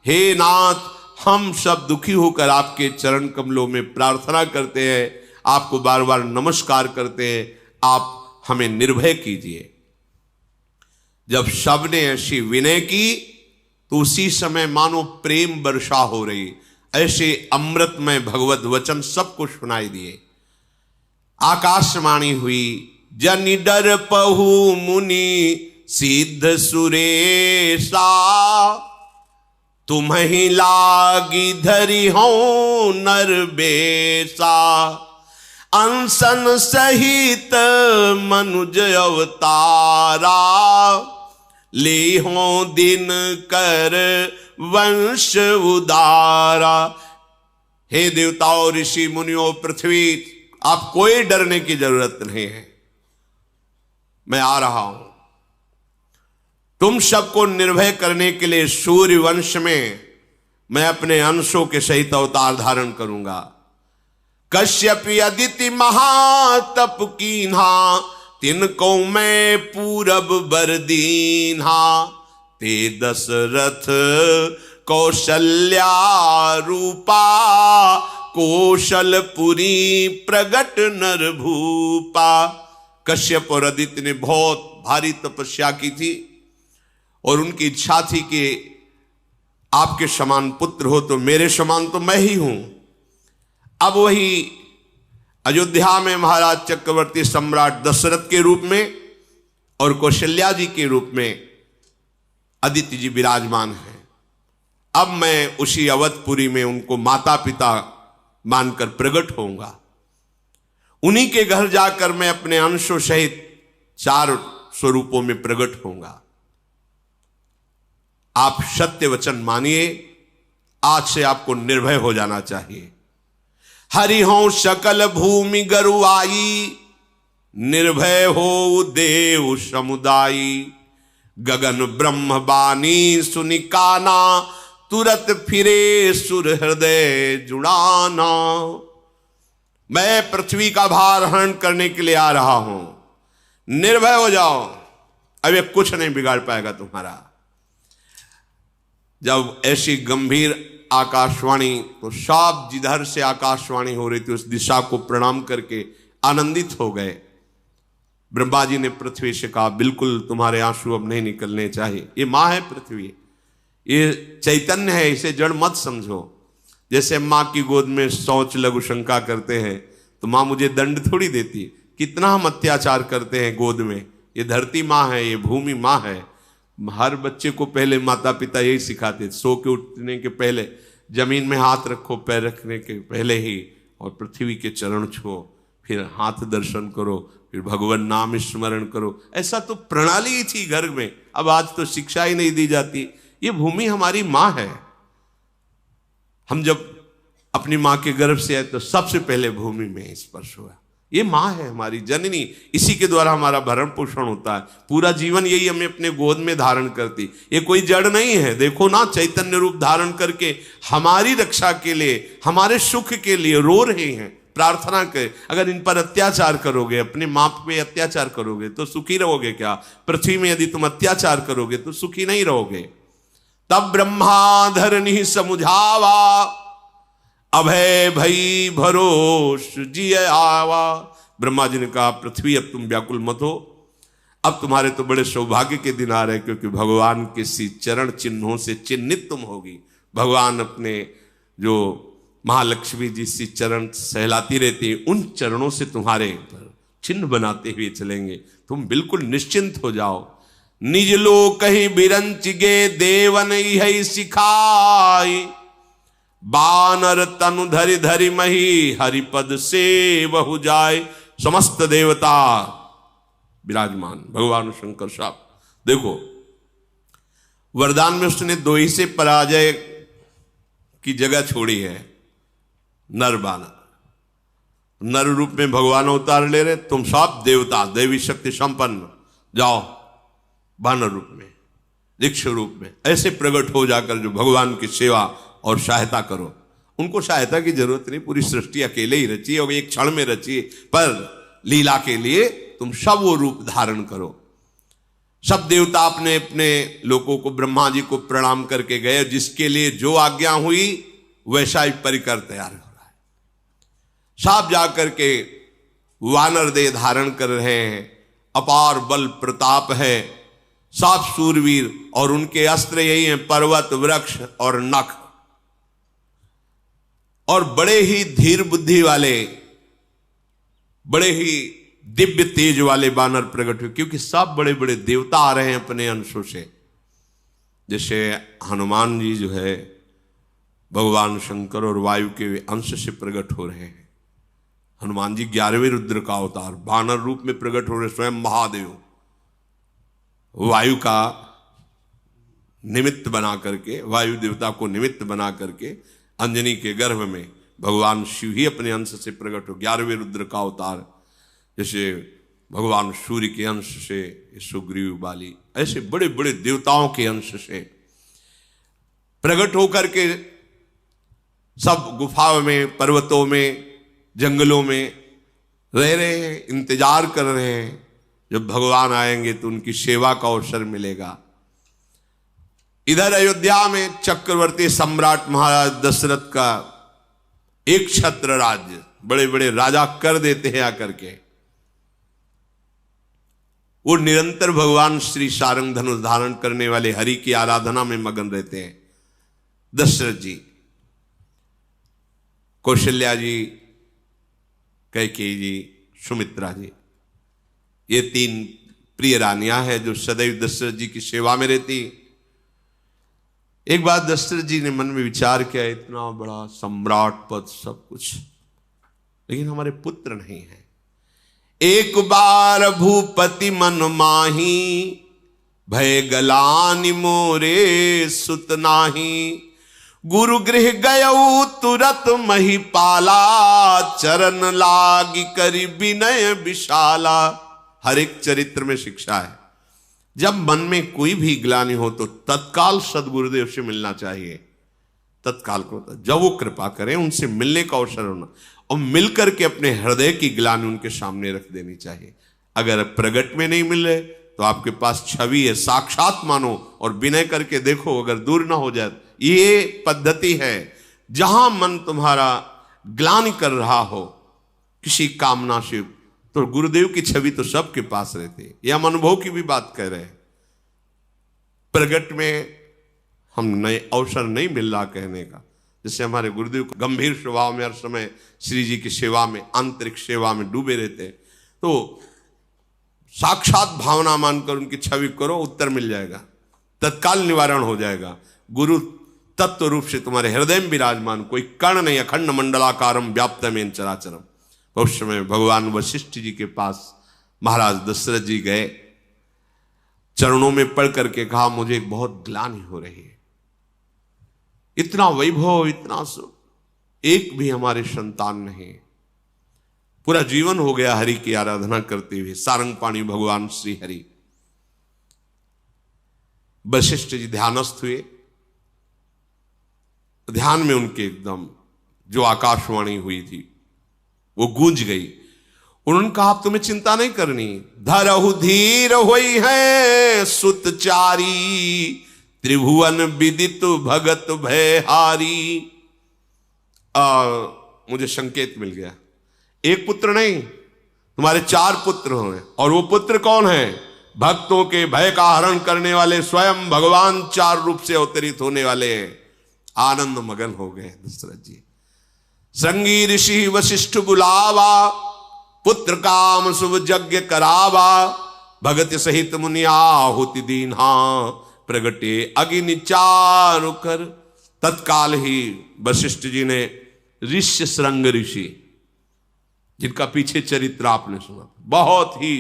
हे नाथ, हम सब दुखी होकर आपके चरण कमलों में प्रार्थना करते हैं, आपको बार बार नमस्कार करते हैं। आप हमें निर्भय कीजिए। जब सबने ऐसी विनय की तो उसी समय मानो प्रेम वर्षा हो रही, ऐसे अमृतमय भगवत वचन सबको सुनाई दिए। आकाशवाणी हुई, जन डर पहु मुनि सिद्ध सुरेशा, तुम्हें लागी धरी हो नर बेसा, अंसन सहित मनुज अवतारा, ले हो दिन कर वंश उदारा। हे देवताओं, ऋषि मुनियों, पृथ्वी, आप कोई डरने की जरूरत नहीं है। मैं आ रहा हूं तुम सबको निर्भय करने के लिए। सूर्य वंश में मैं अपने अंशों के सहित अवतार धारण करूंगा। कश्यपि अदिति महातप कीन्हा, तिनको मैं पूरब बर दीन्हा, ते दशरथ कौशल्या रूपा, कौशलपुरी प्रगट नर भूपा। कश्यप और अदिति ने बहुत भारी तपस्या की थी और उनकी इच्छा थी कि आपके समान पुत्र हो, तो मेरे समान तो मैं ही हूं। अब वही अयोध्या में महाराज चक्रवर्ती सम्राट दशरथ के रूप में और कौशल्या जी के रूप में अदिति जी विराजमान हैं। अब मैं उसी अवधपुरी में उनको माता पिता मानकर प्रकट होऊंगा। उन्हीं के घर जाकर मैं अपने अंशों सहित 4 स्वरूपों में प्रकट होऊंगा। आप सत्य वचन मानिए। आज से आपको निर्भय हो जाना चाहिए। हरि हो सकल भूमि गरुआई, निर्भय हो देव समुदायी, गगन ब्रह्म बानी सुनिकाना, तुरत फिरे सुर हृदय जुड़ाना। मैं पृथ्वी का भार हरण करने के लिए आ रहा हूं, निर्भय हो जाओ। अब ये कुछ नहीं बिगाड़ पाएगा तुम्हारा। जब ऐसी गंभीर आकाशवाणी, तो सब जिधर से आकाशवाणी हो रही थी उस दिशा को प्रणाम करके आनंदित हो गए। ब्रह्मा जी ने पृथ्वी से कहा, बिल्कुल तुम्हारे आंसू अब नहीं निकलने चाहिए। ये माँ है पृथ्वी, ये चैतन्य है, इसे जड़ मत समझो। जैसे माँ की गोद में शौच लघु शंका करते हैं तो माँ मुझे दंड थोड़ी देती। कितना हम अत्याचार करते हैं गोद में। ये धरती माँ है, ये भूमि माँ है। हर बच्चे को पहले माता पिता यही सिखाते, सो के उठने के पहले जमीन में हाथ रखो, पैर रखने के पहले ही, और पृथ्वी के चरण छुओ, फिर हाथ दर्शन करो, फिर भगवान नाम स्मरण करो। ऐसा तो प्रणाली ही थी घर में। अब आज तो शिक्षा ही नहीं दी जाती। ये भूमि हमारी माँ है। हम जब अपनी माँ के गर्भ से आए तो सबसे पहले भूमि में स्पर्श हुआ। ये माँ है हमारी जननी, इसी के द्वारा हमारा भरण पोषण होता है। पूरा जीवन यही हमें अपने गोद में धारण करती। ये कोई जड़ नहीं है। देखो ना, चैतन्य रूप धारण करके हमारी रक्षा के लिए, हमारे सुख के लिए रो रहे हैं, प्रार्थना कर। अगर इन पर अत्याचार करोगे, अपने माँ पे अत्याचार करोगे तो सुखी रहोगे क्या? पृथ्वी में यदि तुम अत्याचार करोगे तो सुखी नहीं रहोगे। तब ब्रह्मा धरनी समुझावा, अभय भई भरोस जिय आवा। ब्रह्मा जी ने कहा, पृथ्वी अब तुम व्याकुल मत हो। अब तुम्हारे तो बड़े सौभाग्य के दिन आ रहे, क्योंकि भगवान के सी चरण चिन्हों से चिन्हित तुम होगी। भगवान अपने जो महालक्ष्मी जी सी चरण सहलाती रहती है, उन चरणों से तुम्हारे चिन्ह बनाते हुए चलेंगे। तुम बिल्कुल निश्चिंत हो जाओ। निज लोक ही बिरंच गे देवन यही सिखाई, बानर तनु धरि धरि मही हरिपद से बहु जाए। समस्त देवता विराजमान भगवान शंकर साहब। देखो वरदान में उसने दो ही से पराजय की जगह छोड़ी है, नर बानर। नर रूप में भगवान अवतार ले रहे, तुम सब देवता देवी शक्ति संपन्न जाओ बानर रूप में, दीक्ष रूप में ऐसे प्रकट हो जाकर जो भगवान की सेवा और सहायता करो। उनको सहायता की जरूरत नहीं, पूरी सृष्टि अकेले ही रची और एक क्षण में रची, पर लीला के लिए तुम सब वो रूप धारण करो। सब देवता अपने अपने लोगों को ब्रह्मा जी को प्रणाम करके गए, जिसके लिए जो आज्ञा हुई वैसा ही परिकर तैयार हो रहा है। सब जाकर के वानर देह धारण कर रहे हैं, अपार बल प्रताप है, सब सूरवीर, और उनके अस्त्र यही हैं पर्वत वृक्ष और नख। और बड़े ही धीर बुद्धि वाले, बड़े ही दिव्य तेज वाले बानर प्रकट हुए, क्योंकि सब बड़े बड़े देवता आ रहे हैं अपने अंशों से। जैसे हनुमान जी जो है भगवान शंकर और वायु के अंश से प्रकट हो रहे हैं। हनुमान जी 11वें रुद्र का अवतार बानर रूप में प्रकट हो रहे, स्वयं महादेव वायु का निमित्त बना करके, वायु देवता को निमित्त बना करके अंजनी के गर्भ में भगवान शिव ही अपने अंश से प्रकट हो, 11वें रुद्र का अवतार। जैसे भगवान सूर्य के अंश से सुग्रीव बाली, ऐसे बड़े बड़े देवताओं के अंश से प्रकट होकर के सब गुफाओं में, पर्वतों में, जंगलों में रह रहे हैं, इंतजार कर रहे हैं जब भगवान आएंगे तो उनकी सेवा का अवसर मिलेगा। इधर अयोध्या में चक्रवर्ती सम्राट महाराज दशरथ का एक छत्र राज्य, बड़े बड़े राजा कर देते हैं आकर के। वो निरंतर भगवान श्री सारंग धनुष धारण करने वाले हरि की आराधना में मगन रहते हैं। दशरथ जी, कौशल्या जी, कैकेयी जी, सुमित्रा जी, ये 3 प्रिय रानियां हैं जो सदैव दशरथ जी की सेवा में रहती। एक बार दशरथ जी ने मन में विचार किया, इतना बड़ा सम्राट पद सब कुछ, लेकिन हमारे पुत्र नहीं है। एक बार भूपति मन माही, भय गलानि मोरे सुत नाही। गुरु गृह गयऊ तुरत महिपाला, चरण लागी करी विनय विशाला। हर एक चरित्र में शिक्षा है, जब मन में कोई भी ग्लानि हो तो तत्काल सदगुरुदेव से मिलना चाहिए। तत्काल को जब वो कृपा करें उनसे मिलने का अवसर होना, और मिलकर के अपने हृदय की ग्लानि उनके सामने रख देनी चाहिए। अगर प्रगट में नहीं मिल रहे तो आपके पास छवि है, साक्षात मानो और विनय करके देखो, अगर दूर ना हो जाए। ये पद्धति है। जहां मन तुम्हारा ग्लानि कर रहा हो किसी कामना से, तो गुरुदेव की छवि तो सबके पास रहती है। यह हम अनुभव की भी बात कह रहे हैं। प्रगट में हम नए अवसर नहीं मिल रहा कहने का। जैसे हमारे गुरुदेव को गंभीर स्वभाव में हर समय श्री जी की सेवा में, आंतरिक सेवा में डूबे रहते हैं, तो साक्षात भावना मानकर उनकी छवि करो, उत्तर मिल जाएगा, तत्काल निवारण हो जाएगा। गुरु तत्व रूप से तुम्हारे हृदय में विराजमान, कोई कण नहीं, अखंड मंडलाकारम व्याप्तमेन चराचरम। उस समय भगवान वशिष्ठ जी के पास महाराज दशरथ जी गए, चरणों में पढ़ करके कहा, मुझे बहुत ग्लानि हो रही है, इतना वैभव, इतना सुख, एक भी हमारे संतान नहीं। पूरा जीवन हो गया हरि की आराधना करते हुए, सारंगपाणी भगवान श्री हरि। वशिष्ठ जी ध्यानस्थ हुए, ध्यान में उनके एकदम जो आकाशवाणी हुई थी वो गूंज गई। उन्होंने कहा, आप तुम्हें चिंता नहीं करनी, धरहु धीर होई है सुतचारी, त्रिभुवन विदित भगत भयहारी। मुझे संकेत मिल गया, एक पुत्र नहीं, तुम्हारे 4 पुत्र होंगे। और वो पुत्र कौन है? भक्तों के भय का हरण करने वाले स्वयं भगवान 4 रूप से अवतरित होने वाले हैं। आनंद मगन हो गए दशरथ जी। श्रृंगी ऋषि वशिष्ठ बुलावा, पुत्र काम शुभ यज्ञ करावा, भगत सहित मुनि आहुति दीन्हा, प्रगटे अग्नि चारु कर। तत्काल ही वशिष्ठ जी ने ऋष्य श्रृंग ऋषि, जिनका पीछे चरित्र आपने सुना, बहुत ही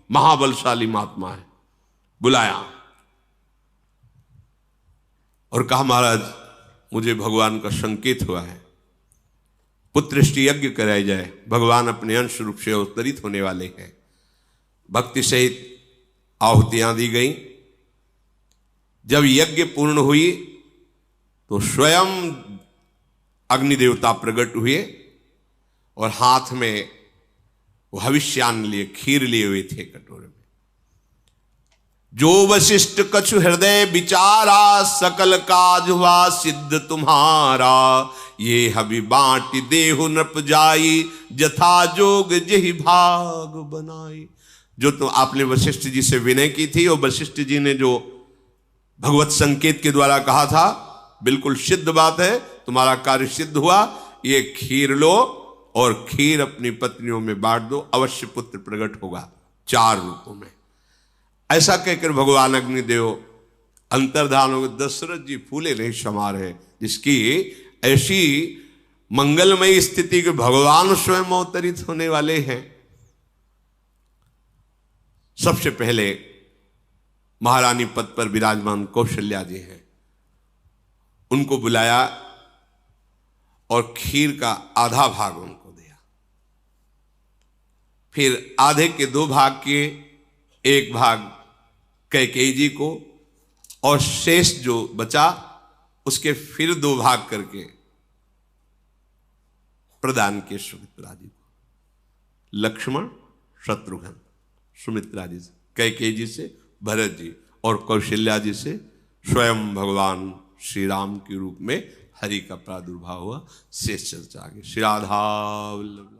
महाबलशाली महात्मा है, बुलाया और कहा महाराज मुझे भगवान का संकेत हुआ है, पुत्रष्टि यज्ञ कराया जाए, भगवान अपने अंश रूप से अवतरित होने वाले हैं। भक्ति सहित आहुतियां दी गई। जब यज्ञ पूर्ण हुई तो स्वयं अग्नि देवता प्रकट हुए और हाथ में वो हविष्यान्न लिए, खीर लिए हुए थे कटोरे में। जो वशिष्ठ कछु हृदय विचारा, सकल काज हुआ सिद्ध तुम्हारा। ये हवि बांट देहु नृप जाई, जथा जोग जहि भाग बनाई। जो तो आपने वशिष्ठ जी से विनय की थी और वशिष्ठ जी ने जो भगवत संकेत के द्वारा कहा था, बिल्कुल सिद्ध बात है, तुम्हारा कार्य सिद्ध हुआ। ये खीर लो और खीर अपनी पत्नियों में बांट दो, अवश्य पुत्र प्रकट होगा 4 रूपों में। ऐसा कहकर भगवान अग्निदेव अंतर्धान हो गए। दशरथ जी फूले नहीं समा रहे, जिसकी ऐसी मंगलमयी स्थिति के भगवान स्वयं अवतरित होने वाले हैं। सबसे पहले महारानी पद पर विराजमान कौशल्या जी हैं, उनको बुलाया और खीर का आधा भाग उनको दिया। फिर आधे के 2 भाग किए, 1 भाग कैकेयी जी को और शेष जो बचा उसके फिर 2 भाग करके प्रदान किए सुमित्रा जी को। लक्ष्मण शत्रुघ्न, सुमित्रा जी से, कैकेयी जी से भरत जी और कौशल्या जी से स्वयं भगवान श्री राम के रूप में हरि का प्रादुर्भाव हुआ। शेष चर्चा आगे। श्री राधा वल्लभ।